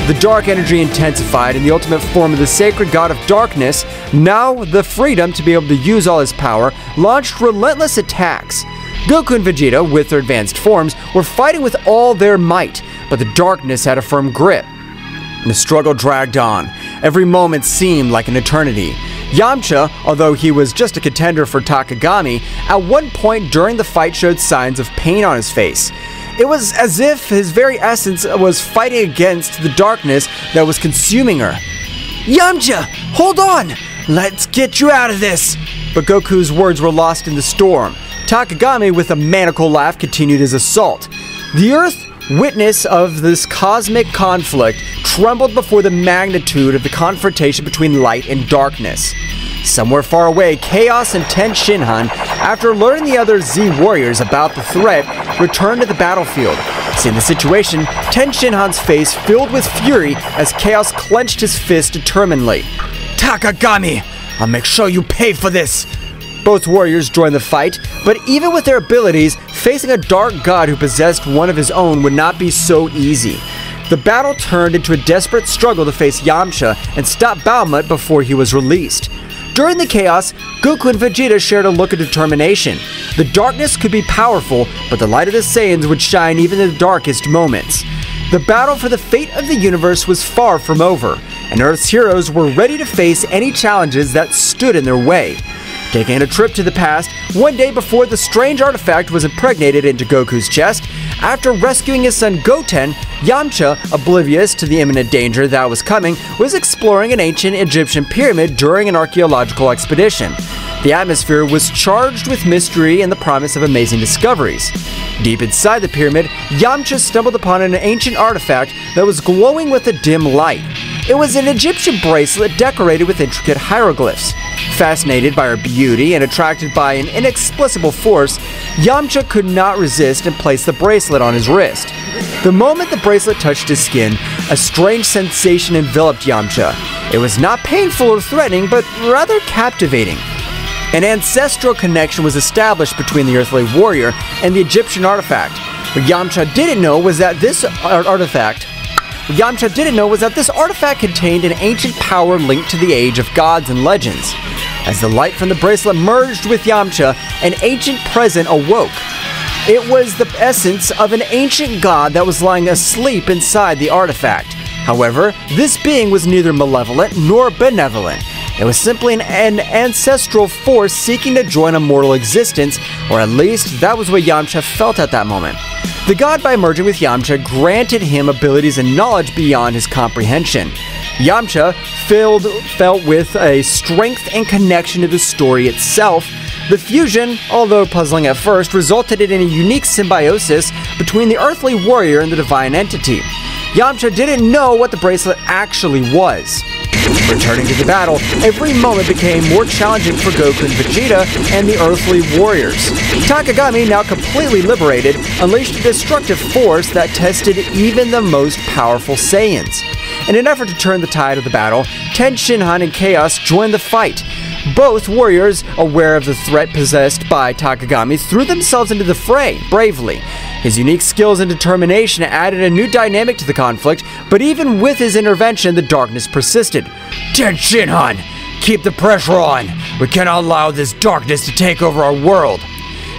The dark energy intensified in the ultimate form of the sacred god of darkness. Now, the freedom to be able to use all his power launched relentless attacks. Goku and Vegeta, with their advanced forms, were fighting with all their might, but the darkness had a firm grip. The struggle dragged on. Every moment seemed like an eternity. Yamcha, although he was just a contender for Takagami, at one point during the fight showed signs of pain on his face. It was as if his very essence was fighting against the darkness that was consuming her. Yamcha, hold on! Let's get you out of this! But Goku's words were lost in the storm. Takagami, with a maniacal laugh, continued his assault. The Earth, witness of this cosmic conflict, trembled before the magnitude of the confrontation between light and darkness. Somewhere far away, Chaos and Ten Shinhan, after learning the other Z warriors about the threat, returned to the battlefield. Seeing the situation, Ten Shinhan's face filled with fury as Chaos clenched his fist determinedly. Takagami! I'll make sure you pay for this! Both warriors joined the fight, but even with their abilities, facing a dark god who possessed one of his own would not be so easy. The battle turned into a desperate struggle to face Yamcha and stop Bahamut before he was released. During the chaos, Goku and Vegeta shared a look of determination. The darkness could be powerful, but the light of the Saiyans would shine even in the darkest moments. The battle for the fate of the universe was far from over, and Earth's heroes were ready to face any challenges that stood in their way. Taking a trip to the past, one day before the strange artifact was impregnated into Goku's chest, after rescuing his son Goten, Yamcha, oblivious to the imminent danger that was coming, was exploring an ancient Egyptian pyramid during an archaeological expedition. The atmosphere was charged with mystery and the promise of amazing discoveries. Deep inside the pyramid, Yamcha stumbled upon an ancient artifact that was glowing with a dim light. It was an Egyptian bracelet decorated with intricate hieroglyphs. Fascinated by her beauty and attracted by an inexplicable force, Yamcha could not resist and placed the bracelet on his wrist. The moment the bracelet touched his skin, a strange sensation enveloped Yamcha. It was not painful or threatening, but rather captivating. An ancestral connection was established between the earthly warrior and the Egyptian artifact. What Yamcha didn't know was that this artifact contained an ancient power linked to the age of gods and legends. As the light from the bracelet merged with Yamcha, an ancient presence awoke. It was the essence of an ancient god that was lying asleep inside the artifact. However, this being was neither malevolent nor benevolent. It was simply an ancestral force seeking to join a mortal existence, or at least that was what Yamcha felt at that moment. The god, by merging with Yamcha, granted him abilities and knowledge beyond his comprehension. Yamcha felt with a strength and connection to the story itself. The fusion, although puzzling at first, resulted in a unique symbiosis between the earthly warrior and the divine entity. Yamcha didn't know what the bracelet actually was. Returning to the battle, every moment became more challenging for Goku and Vegeta and the earthly warriors. Takagami, now completely liberated, unleashed a destructive force that tested even the most powerful Saiyans. In an effort to turn the tide of the battle, Ten Shinhan and Chaos joined the fight. Both warriors, aware of the threat possessed by Takagami, threw themselves into the fray bravely. His unique skills and determination added a new dynamic to the conflict, but even with his intervention, the darkness persisted. Ten Shinhan, keep the pressure on. We cannot allow this darkness to take over our world.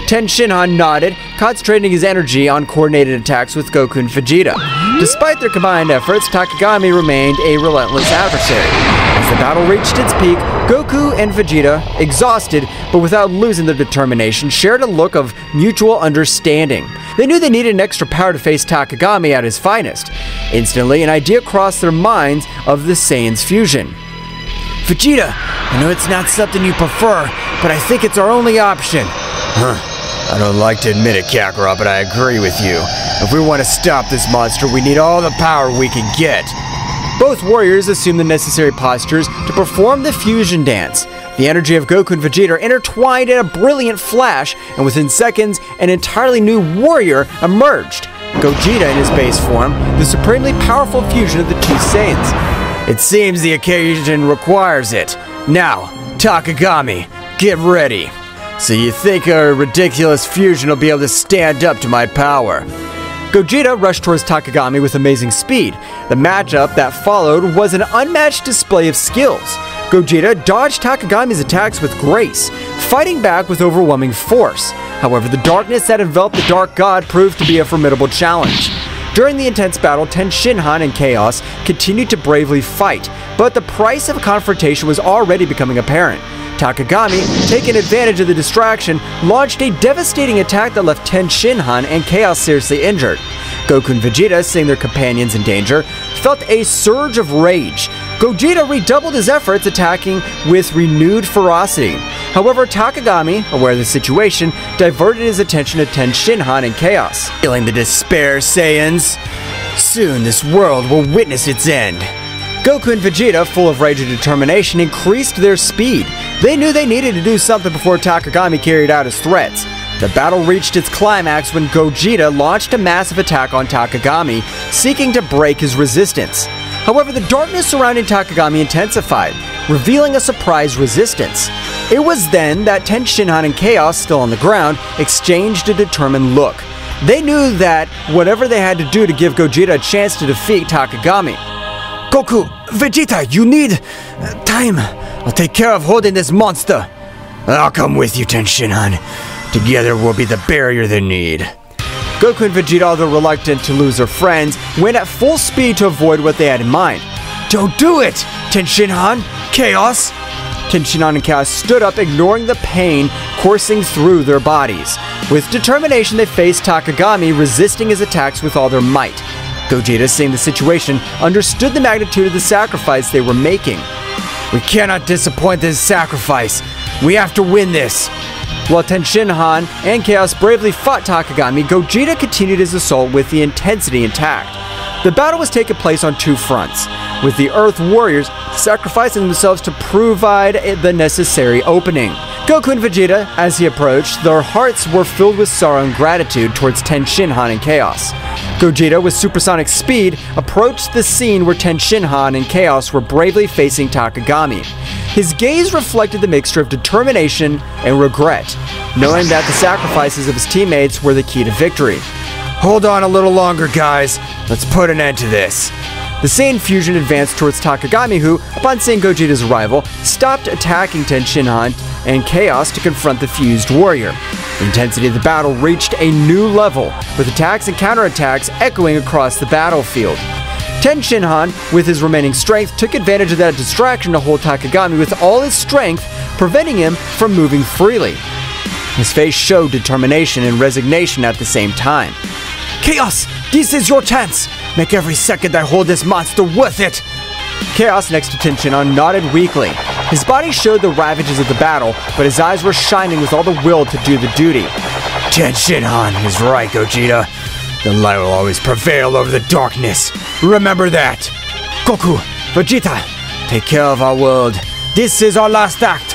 Ten Shinhan nodded, concentrating his energy on coordinated attacks with Goku and Vegeta. Despite their combined efforts, Takagami remained a relentless adversary. As the battle reached its peak, Goku and Vegeta, exhausted but without losing their determination, shared a look of mutual understanding. They knew they needed an extra power to face Takagami at his finest. Instantly, an idea crossed their minds of the Saiyan's fusion. Vegeta, I know it's not something you prefer, but I think it's our only option. I don't like to admit it, Kakarot, but I agree with you. If we want to stop this monster, we need all the power we can get. Both warriors assumed the necessary postures to perform the fusion dance. The energy of Goku and Vegeta intertwined in a brilliant flash, and within seconds, an entirely new warrior emerged. Gogeta in his base form, the supremely powerful fusion of the two Saiyans. It seems the occasion requires it. Now, Takagami, get ready. So you think a ridiculous fusion will be able to stand up to my power? Gogeta rushed towards Takagami with amazing speed. The matchup that followed was an unmatched display of skills. Gogeta dodged Takagami's attacks with grace, fighting back with overwhelming force. However, the darkness that enveloped the Dark God proved to be a formidable challenge. During the intense battle, Ten Shinhan and Chaos continued to bravely fight, but the price of a confrontation was already becoming apparent. Takagami, taking advantage of the distraction, launched a devastating attack that left Ten Shinhan and Chaos seriously injured. Goku and Vegeta, seeing their companions in danger, felt a surge of rage. Gogeta redoubled his efforts, attacking with renewed ferocity. However, Takagami, aware of the situation, diverted his attention to Ten Shinhan and Chaos. Feeling the despair, Saiyans. Soon this world will witness its end. Goku and Vegeta, full of rage and determination, increased their speed. They knew they needed to do something before Takagami carried out his threats. The battle reached its climax when Gogeta launched a massive attack on Takagami, seeking to break his resistance. However, the darkness surrounding Takagami intensified, revealing a surprise resistance. It was then that Ten Shinhan and Chaos, still on the ground, exchanged a determined look. They knew that whatever they had to do to give Gogeta a chance to defeat Takagami. Goku, Vegeta, you need time. I'll take care of holding this monster. I'll come with you, Ten Shinhan. Together we'll be the barrier they need. Goku and Vegeta, although reluctant to lose their friends, went at full speed to avoid what they had in mind. Don't do it, Ten Shinhan, Chaos! Ten Shinhan and Chaos stood up, ignoring the pain coursing through their bodies. With determination, they faced Takagami, resisting his attacks with all their might. Gogeta, seeing the situation, understood the magnitude of the sacrifice they were making. We cannot disappoint this sacrifice. We have to win this. While Ten Shinhan and Chaos bravely fought Takagami, Gogeta continued his assault with the intensity intact. The battle was taking place on two fronts, with the Earth Warriors sacrificing themselves to provide the necessary opening. Goku and Vegeta, as he approached, their hearts were filled with sorrow and gratitude towards Tenshinhan and Chaos. Gogeta, with supersonic speed, approached the scene where Tenshinhan and Chaos were bravely facing Takagami. His gaze reflected the mixture of determination and regret, knowing that the sacrifices of his teammates were the key to victory. Hold on a little longer, guys. Let's put an end to this. The Saiyan fusion advanced towards Takagami, who, upon seeing Gogeta's arrival, stopped attacking Tenshinhan and Chaos to confront the fused warrior. The intensity of the battle reached a new level, with attacks and counterattacks echoing across the battlefield. Tenshinhan, with his remaining strength, took advantage of that distraction to hold Takagami with all his strength, preventing him from moving freely. His face showed determination and resignation at the same time. Chaos, this is your chance. Make every second I hold this monster worth it. Chaos, next to Tenshinhan, nodded weakly. His body showed the ravages of the battle, but his eyes were shining with all the will to do the duty. Tenshinhan is right, Gogeta. The light will always prevail over the darkness. Remember that. Goku, Vegeta, take care of our world. This is our last act.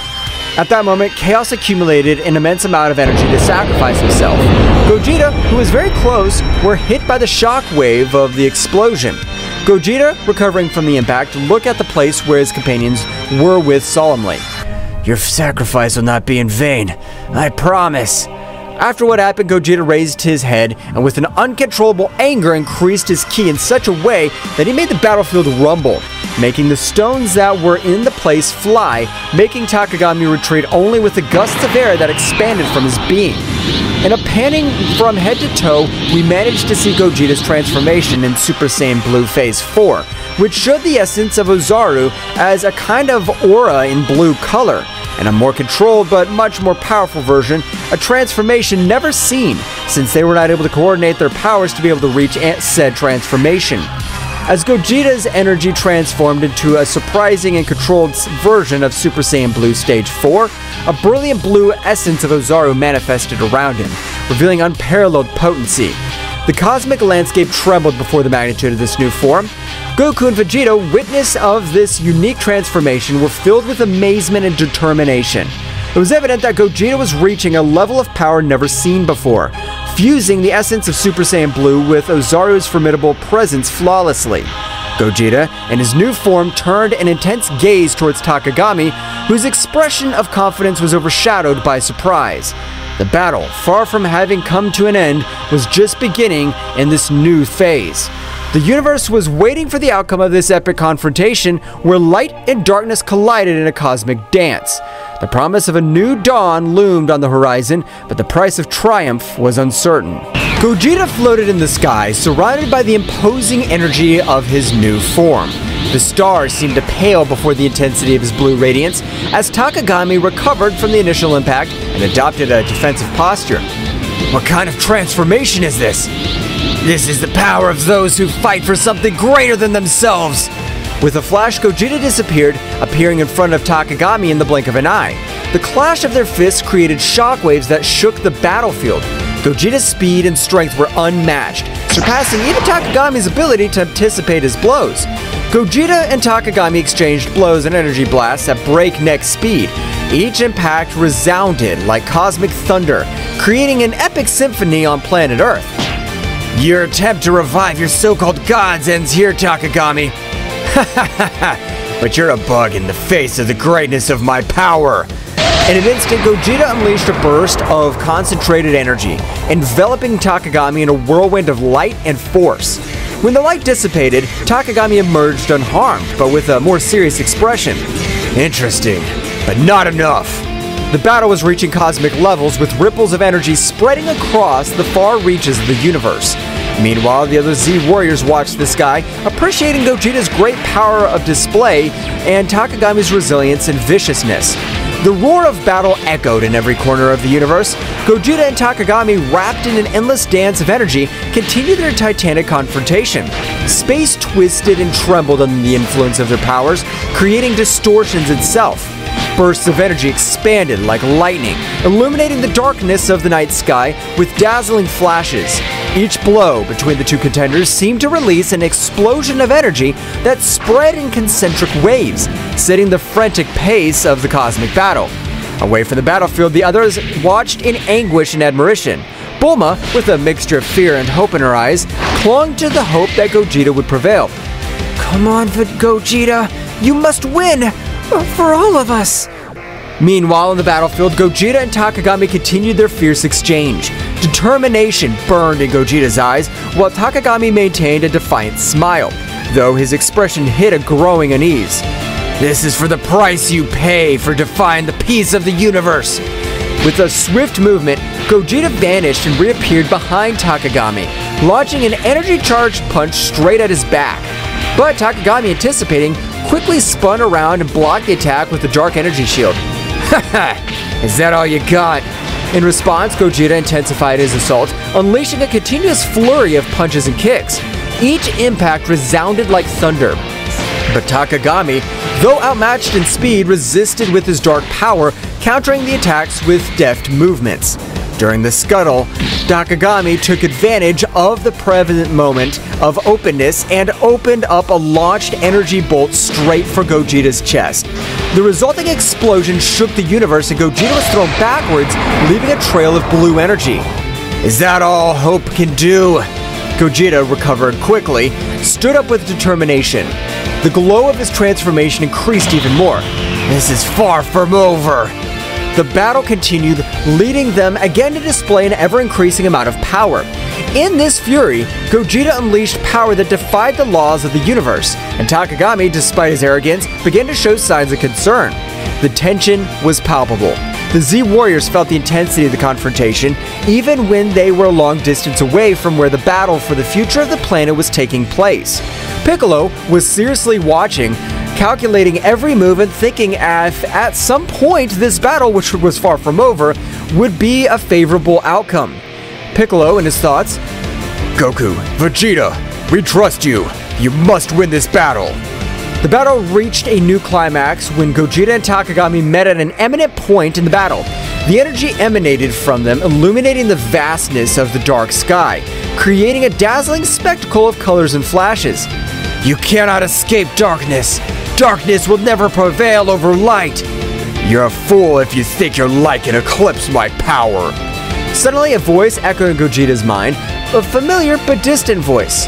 At that moment, Chaos accumulated an immense amount of energy to sacrifice himself. Gogeta, who was very close, were hit by the shock wave of the explosion. Gogeta, recovering from the impact, looked at the place where his companions were with solemnly. Your sacrifice will not be in vain, I promise. After what happened, Gogeta raised his head and with an uncontrollable anger increased his ki in such a way that he made the battlefield rumble, making the stones that were in the place fly, making Takagami retreat only with the gusts of air that expanded from his being. In a panning from head to toe, we managed to see Gogeta's transformation in Super Saiyan Blue Phase 4, which showed the essence of Ozaru as a kind of aura in blue color, and a more controlled but much more powerful version, a transformation never seen, since they were not able to coordinate their powers to be able to reach said transformation. As Gogeta's energy transformed into a surprising and controlled version of Super Saiyan Blue Stage 4, a brilliant blue essence of Ozaru manifested around him, revealing unparalleled potency. The cosmic landscape trembled before the magnitude of this new form. Goku and Vegeta, witness of this unique transformation, were filled with amazement and determination. It was evident that Gogeta was reaching a level of power never seen before, fusing the essence of Super Saiyan Blue with Ozaru's formidable presence flawlessly. Gogeta, in his new form, turned an intense gaze towards Takagami, whose expression of confidence was overshadowed by surprise. The battle, far from having come to an end, was just beginning in this new phase. The universe was waiting for the outcome of this epic confrontation, where light and darkness collided in a cosmic dance. The promise of a new dawn loomed on the horizon, but the price of triumph was uncertain. Gogeta floated in the sky, surrounded by the imposing energy of his new form. The stars seemed to pale before the intensity of his blue radiance, as Takagami recovered from the initial impact and adopted a defensive posture. What kind of transformation is this? This is the power of those who fight for something greater than themselves. With a flash, Gogeta disappeared, appearing in front of Takagami in the blink of an eye. The clash of their fists created shockwaves that shook the battlefield. Gogeta's speed and strength were unmatched, surpassing even Takagami's ability to anticipate his blows. Gogeta and Takagami exchanged blows and energy blasts at breakneck speed. Each impact resounded like cosmic thunder, creating an epic symphony on planet Earth. Your attempt to revive your so-called gods ends here, Takagami. But you're a bug in the face of the greatness of my power. In an instant, Gogeta unleashed a burst of concentrated energy, enveloping Takagami in a whirlwind of light and force. When the light dissipated, Takagami emerged unharmed, but with a more serious expression. Interesting, but not enough. The battle was reaching cosmic levels, with ripples of energy spreading across the far reaches of the universe. Meanwhile, the other Z warriors watched the sky, appreciating Gogeta's great power of display and Takagami's resilience and viciousness. The roar of battle echoed in every corner of the universe. Gogeta and Takagami, wrapped in an endless dance of energy, continued their titanic confrontation. Space twisted and trembled under the influence of their powers, creating distortions itself. Bursts of energy expanded like lightning, illuminating the darkness of the night sky with dazzling flashes. Each blow between the two contenders seemed to release an explosion of energy that spread in concentric waves, setting the frantic pace of the cosmic battle. Away from the battlefield, the others watched in anguish and admiration. Bulma, with a mixture of fear and hope in her eyes, clung to the hope that Gogeta would prevail. Come on, Gogeta, you must win! For all of us! Meanwhile, on the battlefield, Gogeta and Takagami continued their fierce exchange. Determination burned in Gogeta's eyes, while Takagami maintained a defiant smile, though his expression hid a growing unease. This is for the price you pay for defying the peace of the universe! With a swift movement, Gogeta vanished and reappeared behind Takagami, launching an energy-charged punch straight at his back. But Takagami, anticipating, quickly spun around and blocked the attack with the dark energy shield. Haha! Is that all you got? In response, Gogeta intensified his assault, unleashing a continuous flurry of punches and kicks. Each impact resounded like thunder. But Takagami, though outmatched in speed, resisted with his dark power, countering the attacks with deft movements. During the scuttle, Takagami took advantage of the prevalent moment of openness and opened up a launched energy bolt straight for Gogeta's chest. The resulting explosion shook the universe and Gogeta was thrown backwards, leaving a trail of blue energy. Is that all hope can do? Gogeta recovered quickly, stood up with determination. The glow of his transformation increased even more. This is far from over. The battle continued, leading them again to display an ever-increasing amount of power. In this fury, Gogeta unleashed power that defied the laws of the universe, and Takagami, despite his arrogance, began to show signs of concern. The tension was palpable. The Z Warriors felt the intensity of the confrontation, even when they were a long distance away from where the battle for the future of the planet was taking place. Piccolo was seriously watching, calculating every move and thinking at some point this battle, which was far from over, would be a favorable outcome. Piccolo, in his thoughts, Goku, Vegeta, we trust you. You must win this battle. The battle reached a new climax when Gogeta and Takagami met at an eminent point in the battle. The energy emanated from them, illuminating the vastness of the dark sky, creating a dazzling spectacle of colors and flashes. You cannot escape darkness. Darkness will never prevail over light. You're a fool if you think your light can eclipse my power. Suddenly, a voice echoed in Gogeta's mind, a familiar but distant voice.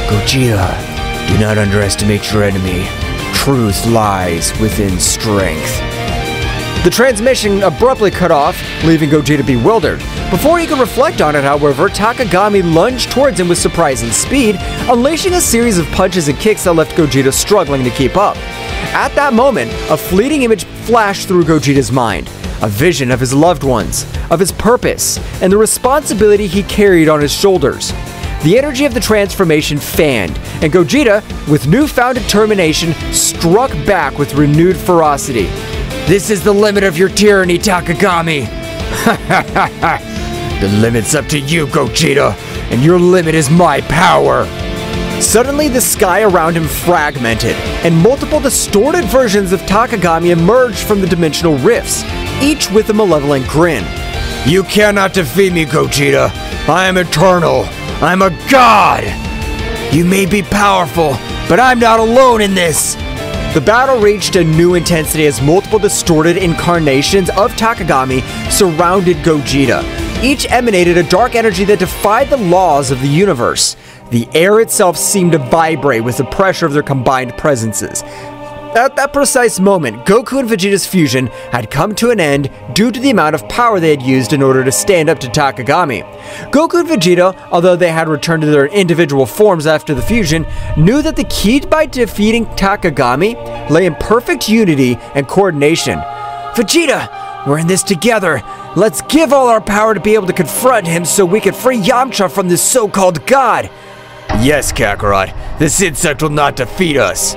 Gogeta, do not underestimate your enemy. Truth lies within strength. The transmission abruptly cut off, leaving Gogeta bewildered. Before he could reflect on it, however, Takagami lunged towards him with surprising speed, unleashing a series of punches and kicks that left Gogeta struggling to keep up. At that moment, a fleeting image flashed through Gogeta's mind. A vision of his loved ones, of his purpose, and the responsibility he carried on his shoulders. The energy of the transformation fanned, and Gogeta, with newfound determination, struck back with renewed ferocity. This is the limit of your tyranny, Takagami! The limit's up to you, Gogeta, and your limit is my power! Suddenly, the sky around him fragmented, and multiple distorted versions of Takagami emerged from the dimensional rifts, each with a malevolent grin. You cannot defeat me, Gogeta! I am eternal! I'm a god! You may be powerful, but I'm not alone in this! The battle reached a new intensity as multiple distorted incarnations of Takagami surrounded Gogeta. Each emanated a dark energy that defied the laws of the universe. The air itself seemed to vibrate with the pressure of their combined presences. At that precise moment, Goku and Vegeta's fusion had come to an end due to the amount of power they had used in order to stand up to Takagami. Goku and Vegeta, although they had returned to their individual forms after the fusion, knew that the key by defeating Takagami lay in perfect unity and coordination. Vegeta, we're in this together. Let's give all our power to be able to confront him so we can free Yamcha from this so-called god. Yes, Kakarot, this insect will not defeat us.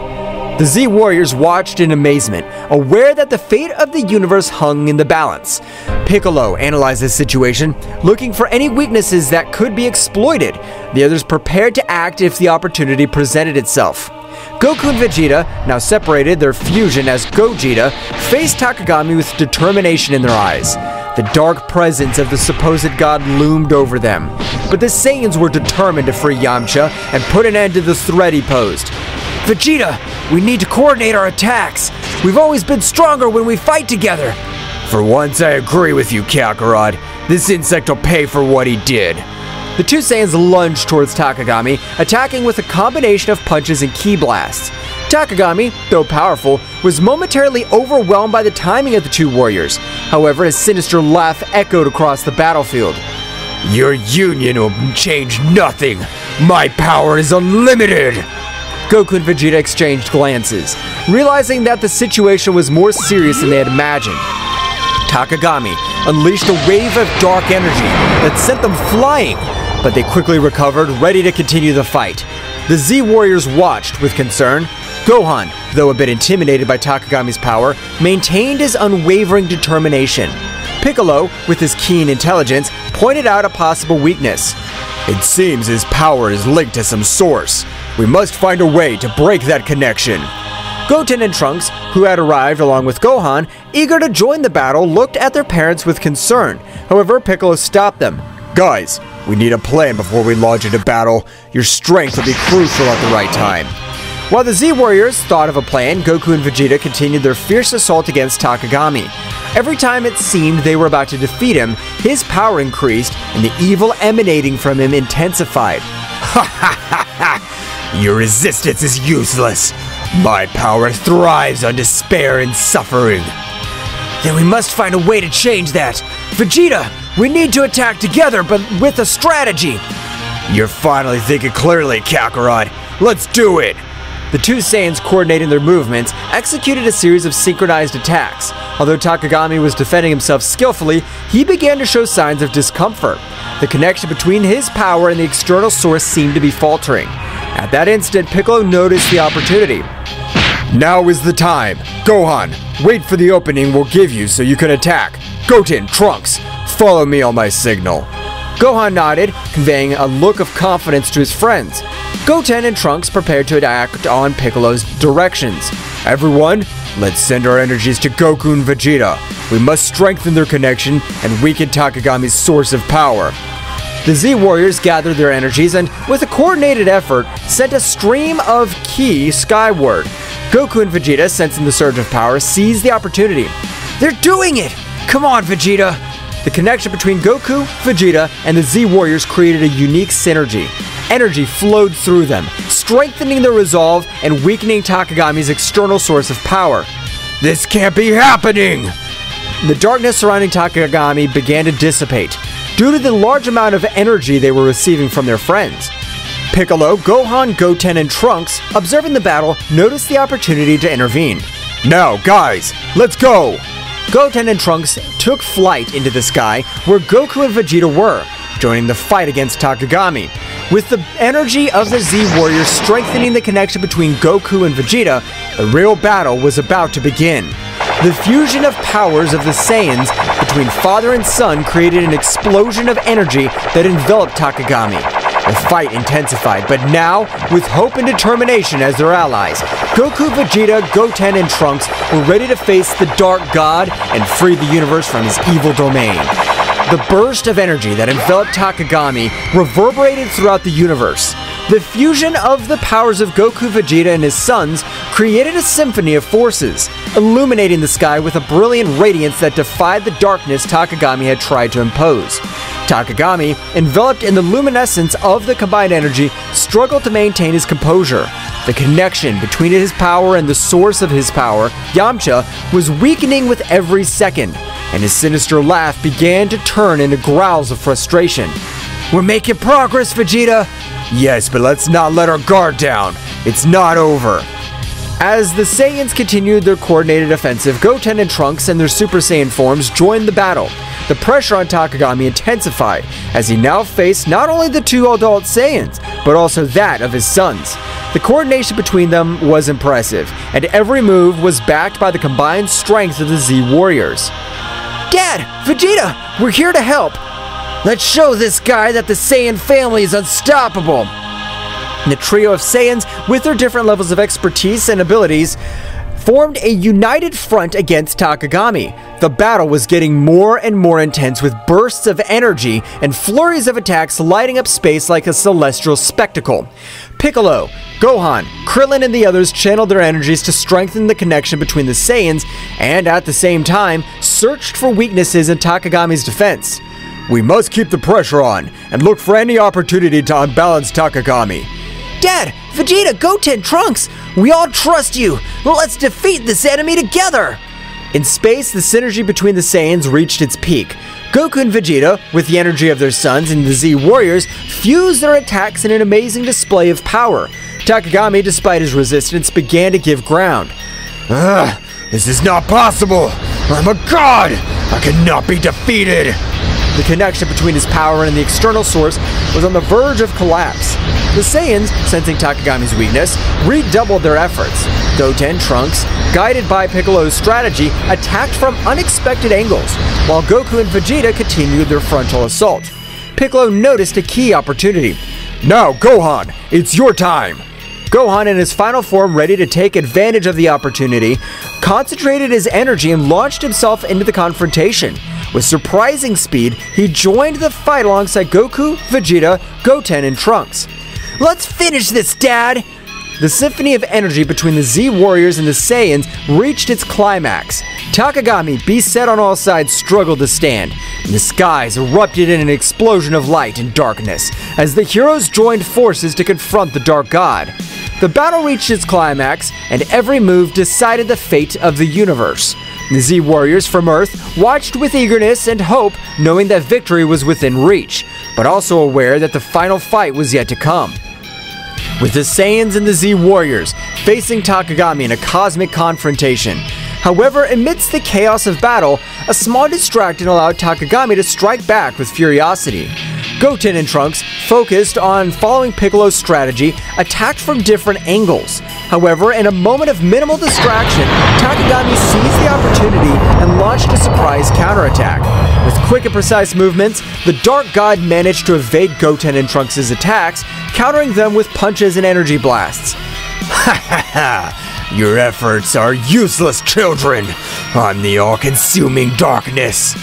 The Z Warriors watched in amazement, aware that the fate of the universe hung in the balance. Piccolo analyzed this situation, looking for any weaknesses that could be exploited. The others prepared to act if the opportunity presented itself. Goku and Vegeta, now separated, their fusion as Gogeta, faced Takagami with determination in their eyes. The dark presence of the supposed god loomed over them, but the Saiyans were determined to free Yamcha and put an end to the threat he posed. Vegeta, we need to coordinate our attacks. We've always been stronger when we fight together. For once I agree with you, Kakarot. This insect will pay for what he did. The two Saiyans lunged towards Takagami, attacking with a combination of punches and ki blasts. Takagami, though powerful, was momentarily overwhelmed by the timing of the two warriors. However, his sinister laugh echoed across the battlefield. Your union will change nothing. My power is unlimited. Goku and Vegeta exchanged glances, realizing that the situation was more serious than they had imagined. Takagami unleashed a wave of dark energy that sent them flying, but they quickly recovered, ready to continue the fight. The Z Warriors watched with concern. Gohan, though a bit intimidated by Takagami's power, maintained his unwavering determination. Piccolo, with his keen intelligence, pointed out a possible weakness. It seems his power is linked to some source. We must find a way to break that connection. Goten and Trunks, who had arrived along with Gohan, eager to join the battle, looked at their parents with concern. However, Piccolo stopped them. Guys, we need a plan before we launch into battle. Your strength will be crucial at the right time. While the Z Warriors thought of a plan, Goku and Vegeta continued their fierce assault against Takagami. Every time it seemed they were about to defeat him, his power increased and the evil emanating from him intensified. Ha ha ha ha! Your resistance is useless. My power thrives on despair and suffering. Then we must find a way to change that. Vegeta, we need to attack together, but with a strategy. You're finally thinking clearly, Kakarot. Let's do it. The two Saiyans, coordinating their movements, executed a series of synchronized attacks. Although Takagami was defending himself skillfully, he began to show signs of discomfort. The connection between his power and the external source seemed to be faltering. At that instant, Piccolo noticed the opportunity. Now is the time. Gohan, wait for the opening we'll give you so you can attack. Goten, Trunks, follow me on my signal. Gohan nodded, conveying a look of confidence to his friends. Goten and Trunks prepared to act on Piccolo's directions. Everyone, let's send our energies to Goku and Vegeta. We must strengthen their connection and weaken Takagami's source of power. The Z Warriors gathered their energies and, with a coordinated effort, sent a stream of ki skyward. Goku and Vegeta, sensing the surge of power, seized the opportunity. They're doing it! Come on, Vegeta! The connection between Goku, Vegeta, and the Z Warriors created a unique synergy. Energy flowed through them, strengthening their resolve and weakening Takagami's external source of power. This can't be happening! The darkness surrounding Takagami began to dissipate, due to the large amount of energy they were receiving from their friends. Piccolo, Gohan, Goten, and Trunks, observing the battle, noticed the opportunity to intervene. Now, guys, let's go! Goten and Trunks took flight into the sky where Goku and Vegeta were, joining the fight against Takagami. With the energy of the Z Warriors strengthening the connection between Goku and Vegeta, the real battle was about to begin. The fusion of powers of the Saiyans between father and son created an explosion of energy that enveloped Takagami. The fight intensified, but now, with hope and determination as their allies, Goku, Vegeta, Goten, and Trunks were ready to face the Dark God and free the universe from his evil domain. The burst of energy that enveloped Takagami reverberated throughout the universe. The fusion of the powers of Goku, Vegeta, and his sons created a symphony of forces, illuminating the sky with a brilliant radiance that defied the darkness Takagami had tried to impose. Takagami, enveloped in the luminescence of the combined energy, struggled to maintain his composure. The connection between his power and the source of his power, Yamcha, was weakening with every second, and his sinister laugh began to turn into growls of frustration. We're making progress, Vegeta! Yes, but let's not let our guard down. It's not over. As the Saiyans continued their coordinated offensive, Goten and Trunks and their Super Saiyan forms joined the battle. The pressure on Takagami intensified, as he now faced not only the two adult Saiyans, but also that of his sons. The coordination between them was impressive, and every move was backed by the combined strength of the Z Warriors. Dad! Vegeta! We're here to help! Let's show this guy that the Saiyan family is unstoppable! The trio of Saiyans, with their different levels of expertise and abilities, formed a united front against Takagami. The battle was getting more and more intense with bursts of energy and flurries of attacks lighting up space like a celestial spectacle. Piccolo, Gohan, Krillin, and the others channeled their energies to strengthen the connection between the Saiyans and, at the same time, searched for weaknesses in Takagami's defense. We must keep the pressure on and look for any opportunity to unbalance Takagami. Dad, Vegeta, Goten, Trunks, we all trust you. Let's defeat this enemy together. In space, the synergy between the Saiyans reached its peak. Goku and Vegeta, with the energy of their sons and the Z Warriors, fused their attacks in an amazing display of power. Takagami, despite his resistance, began to give ground. This is not possible! I'm a god! I cannot be defeated! The connection between his power and the external source was on the verge of collapse. The Saiyans, sensing Takagami's weakness, redoubled their efforts. Goten, Trunks, guided by Piccolo's strategy, attacked from unexpected angles, while Goku and Vegeta continued their frontal assault. Piccolo noticed a key opportunity. Now, Gohan, it's your time! Gohan, in his final form ready to take advantage of the opportunity, concentrated his energy and launched himself into the confrontation. With surprising speed, he joined the fight alongside Goku, Vegeta, Goten, and Trunks. Let's finish this, Dad! The symphony of energy between the Z Warriors and the Saiyans reached its climax. Takagami, beset on all sides, struggled to stand, and the skies erupted in an explosion of light and darkness as the heroes joined forces to confront the Dark God. The battle reached its climax, and every move decided the fate of the universe. The Z Warriors from Earth watched with eagerness and hope, knowing that victory was within reach, but also aware that the final fight was yet to come. With the Saiyans and the Z Warriors facing Takagami in a cosmic confrontation. However, amidst the chaos of battle, a small distraction allowed Takagami to strike back with furiosity. Goten and Trunks, focused on following Piccolo's strategy, attacked from different angles. However, in a moment of minimal distraction, Takagami seized the opportunity and launched a surprise counterattack. With quick and precise movements, the Dark God managed to evade Goten and Trunks' attacks, countering them with punches and energy blasts. Ha ha ha! Your efforts are useless, children! I'm the all-consuming darkness!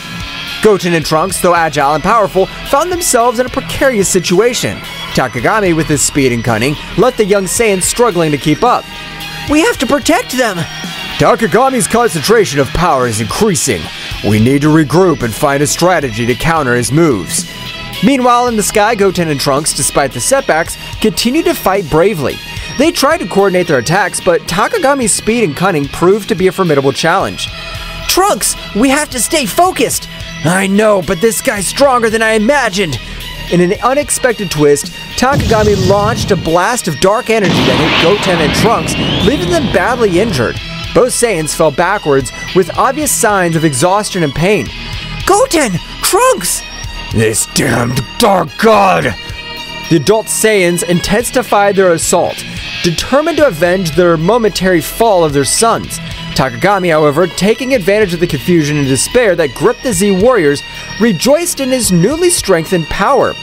Goten and Trunks, though agile and powerful, found themselves in a precarious situation. Takagami, with his speed and cunning, left the young Saiyans struggling to keep up. We have to protect them! Takagami's concentration of power is increasing. We need to regroup and find a strategy to counter his moves. Meanwhile, in the sky, Goten and Trunks, despite the setbacks, continued to fight bravely. They tried to coordinate their attacks, but Takagami's speed and cunning proved to be a formidable challenge. Trunks, we have to stay focused! I know, but this guy's stronger than I imagined! In an unexpected twist, Takagami launched a blast of dark energy that hit Goten and Trunks, leaving them badly injured. Both Saiyans fell backwards with obvious signs of exhaustion and pain. Goten! Trunks! This damned Dark God! The adult Saiyans intensified their assault, determined to avenge their momentary fall of their sons. Takagami, however, taking advantage of the confusion and despair that gripped the Z Warriors, rejoiced in his newly strengthened power.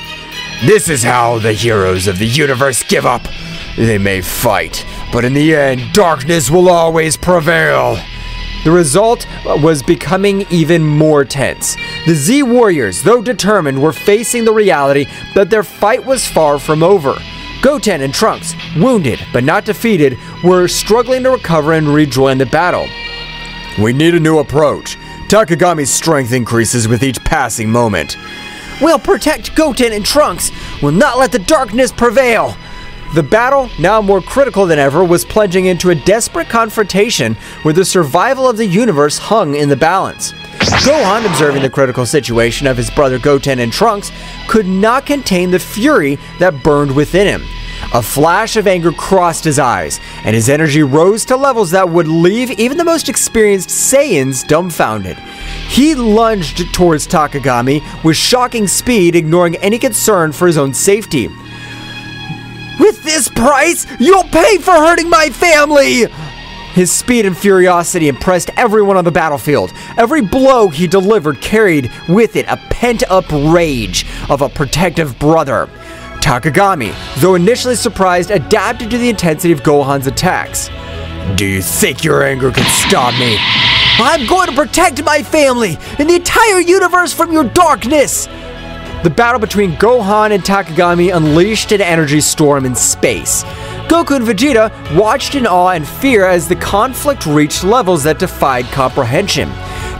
This is how the heroes of the universe give up. They may fight, but in the end, darkness will always prevail. The result was becoming even more tense. The Z Warriors, though determined, were facing the reality that their fight was far from over. Goten and Trunks, wounded but not defeated, were struggling to recover and rejoin the battle. We need a new approach. Takagami's strength increases with each passing moment. We'll protect Goten and Trunks. We'll not let the darkness prevail. The battle, now more critical than ever, was plunging into a desperate confrontation where the survival of the universe hung in the balance. Gohan, observing the critical situation of his brother Goten and Trunks, could not contain the fury that burned within him. A flash of anger crossed his eyes, and his energy rose to levels that would leave even the most experienced Saiyans dumbfounded. He lunged towards Takagami with shocking speed, ignoring any concern for his own safety. With this price, you'll pay for hurting my family! His speed and furiosity impressed everyone on the battlefield. Every blow he delivered carried with it a pent-up rage of a protective brother. Takagami, though initially surprised, adapted to the intensity of Gohan's attacks. Do you think your anger can stop me? I'm going to protect my family and the entire universe from your darkness! The battle between Gohan and Takagami unleashed an energy storm in space. Goku and Vegeta watched in awe and fear as the conflict reached levels that defied comprehension.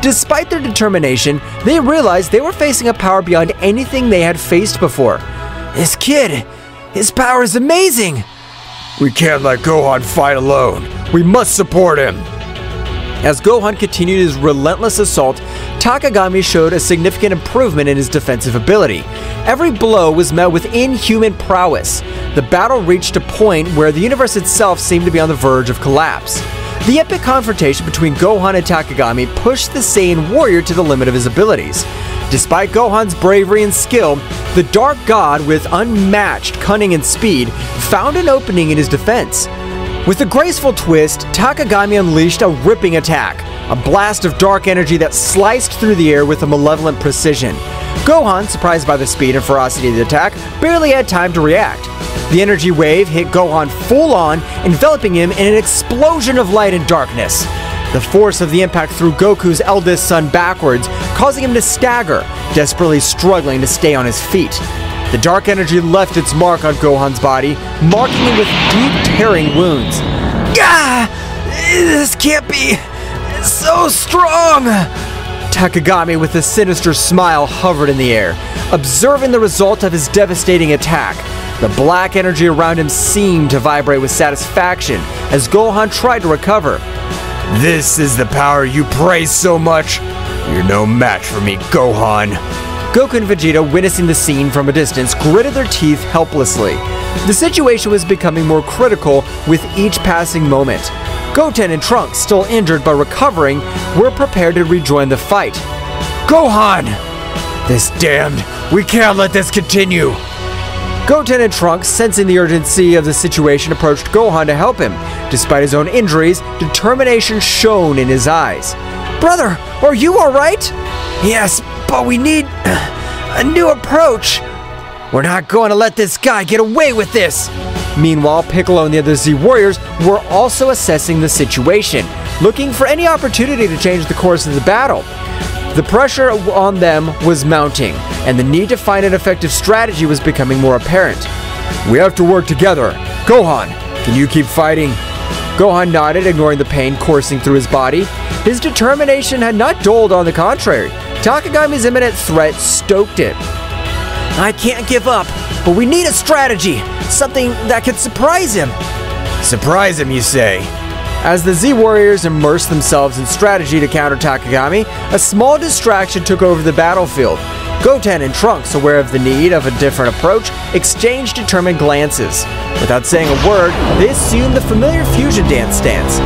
Despite their determination, they realized they were facing a power beyond anything they had faced before. This kid, his power is amazing! We can't let Gohan fight alone. We must support him. As Gohan continued his relentless assault, Takagami showed a significant improvement in his defensive ability. Every blow was met with inhuman prowess. The battle reached a point where the universe itself seemed to be on the verge of collapse. The epic confrontation between Gohan and Takagami pushed the Saiyan warrior to the limit of his abilities. Despite Gohan's bravery and skill, the Dark God, with unmatched cunning and speed, found an opening in his defense. With a graceful twist, Takagami unleashed a ripping attack, a blast of dark energy that sliced through the air with a malevolent precision. Gohan, surprised by the speed and ferocity of the attack, barely had time to react. The energy wave hit Gohan full on, enveloping him in an explosion of light and darkness. The force of the impact threw Goku's eldest son backwards, causing him to stagger, desperately struggling to stay on his feet. The dark energy left its mark on Gohan's body, marking him with deep, tearing wounds. Gah! This can't be so strong! Takagami, with a sinister smile, hovered in the air, observing the result of his devastating attack. The black energy around him seemed to vibrate with satisfaction as Gohan tried to recover. This is the power you praise so much. You're no match for me, Gohan. Goku and Vegeta, witnessing the scene from a distance, gritted their teeth helplessly. The situation was becoming more critical with each passing moment. Goten and Trunks, still injured but recovering, were prepared to rejoin the fight. Gohan! This damned! We can't let this continue! Goten and Trunks, sensing the urgency of the situation, approached Gohan to help him. Despite his own injuries, determination shone in his eyes. Brother, are you alright? Yes, but we need a new approach. We're not going to let this guy get away with this. Meanwhile, Piccolo and the other Z Warriors were also assessing the situation, looking for any opportunity to change the course of the battle. The pressure on them was mounting, and the need to find an effective strategy was becoming more apparent. We have to work together. Gohan, can you keep fighting? Gohan nodded, ignoring the pain coursing through his body. His determination had not dulled, on the contrary. Takagami's imminent threat stoked it. I can't give up, but we need a strategy, something that could surprise him. Surprise him, you say? As the Z Warriors immersed themselves in strategy to counter Takagami, a small distraction took over the battlefield. Goten and Trunks, aware of the need of a different approach, exchanged determined glances. Without saying a word, they assumed the familiar fusion dance stance.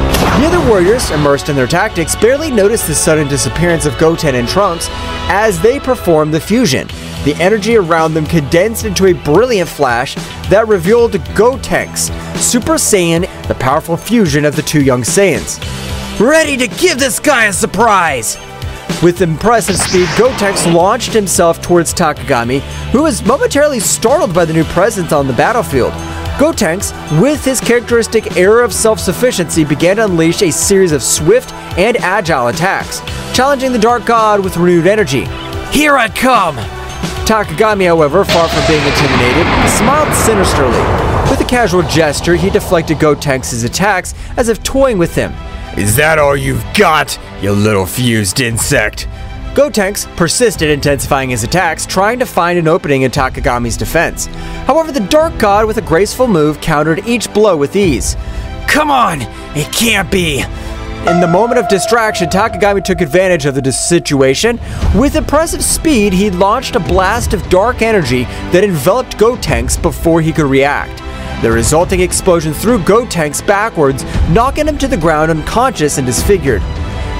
The other warriors, immersed in their tactics, barely noticed the sudden disappearance of Goten and Trunks as they performed the fusion. The energy around them condensed into a brilliant flash that revealed Gotenks, Super Saiyan, the powerful fusion of the two young Saiyans. Ready to give this guy a surprise! With impressive speed, Gotenks launched himself towards Takagami, who was momentarily startled by the new presence on the battlefield. Gotenks, with his characteristic air of self-sufficiency, began to unleash a series of swift and agile attacks, challenging the Dark God with renewed energy. Here I come! Takagami, however, far from being intimidated, smiled sinisterly. With a casual gesture, he deflected Gotenks' attacks as if toying with him. Is that all you've got, you little fused insect? Gotenks persisted, intensifying his attacks, trying to find an opening in Takagami's defense. However, the Dark God, with a graceful move, countered each blow with ease. Come on! It can't be! In the moment of distraction, Takagami took advantage of the situation. With impressive speed, he launched a blast of dark energy that enveloped Gotenks before he could react. The resulting explosion threw Gotenks backwards, knocking him to the ground unconscious and disfigured.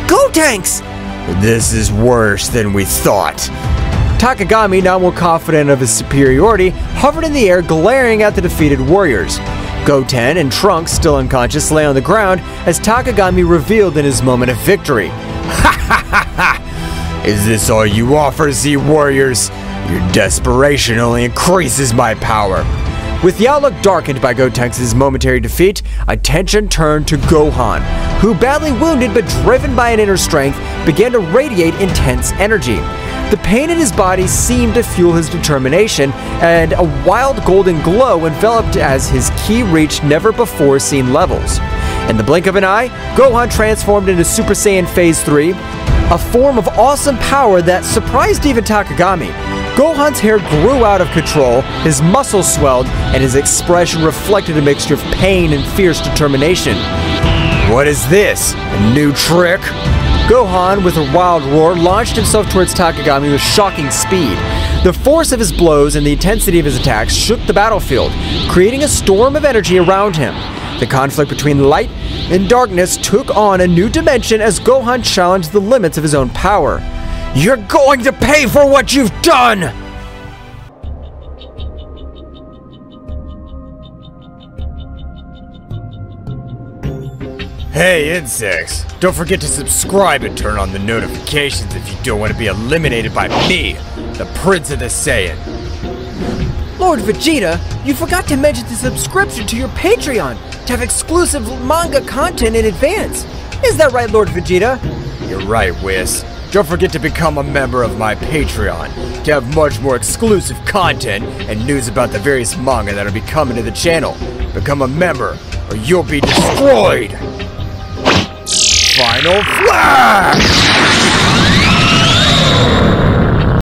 Gotenks! This is worse than we thought. Takagami, now more confident of his superiority, hovered in the air, glaring at the defeated warriors. Goten and Trunks, still unconscious, lay on the ground as Takagami revealed in his moment of victory. Ha ha ha ha! Is this all you offer, Z Warriors? Your desperation only increases my power. With the outlook darkened by Gotenks' momentary defeat, attention turned to Gohan, who, badly wounded but driven by an inner strength, began to radiate intense energy. The pain in his body seemed to fuel his determination, and a wild golden glow enveloped as his ki reached never-before-seen levels. In the blink of an eye, Gohan transformed into Super Saiyan Phase 3, a form of awesome power that surprised even Takagami. Gohan's hair grew out of control, his muscles swelled, and his expression reflected a mixture of pain and fierce determination. What is this? A new trick? Gohan, with a wild roar, launched himself towards Takagami with shocking speed. The force of his blows and the intensity of his attacks shook the battlefield, creating a storm of energy around him. The conflict between light and darkness took on a new dimension as Gohan challenged the limits of his own power. You're going to pay for what you've done! Hey insects, don't forget to subscribe and turn on the notifications if you don't want to be eliminated by me, the Prince of the Saiyan. Lord Vegeta, you forgot to mention the subscription to your Patreon to have exclusive manga content in advance. Is that right, Lord Vegeta? You're right, Whis. Don't forget to become a member of my Patreon to have much more exclusive content and news about the various manga that will be coming to the channel. Become a member or you'll be destroyed! Final Flash!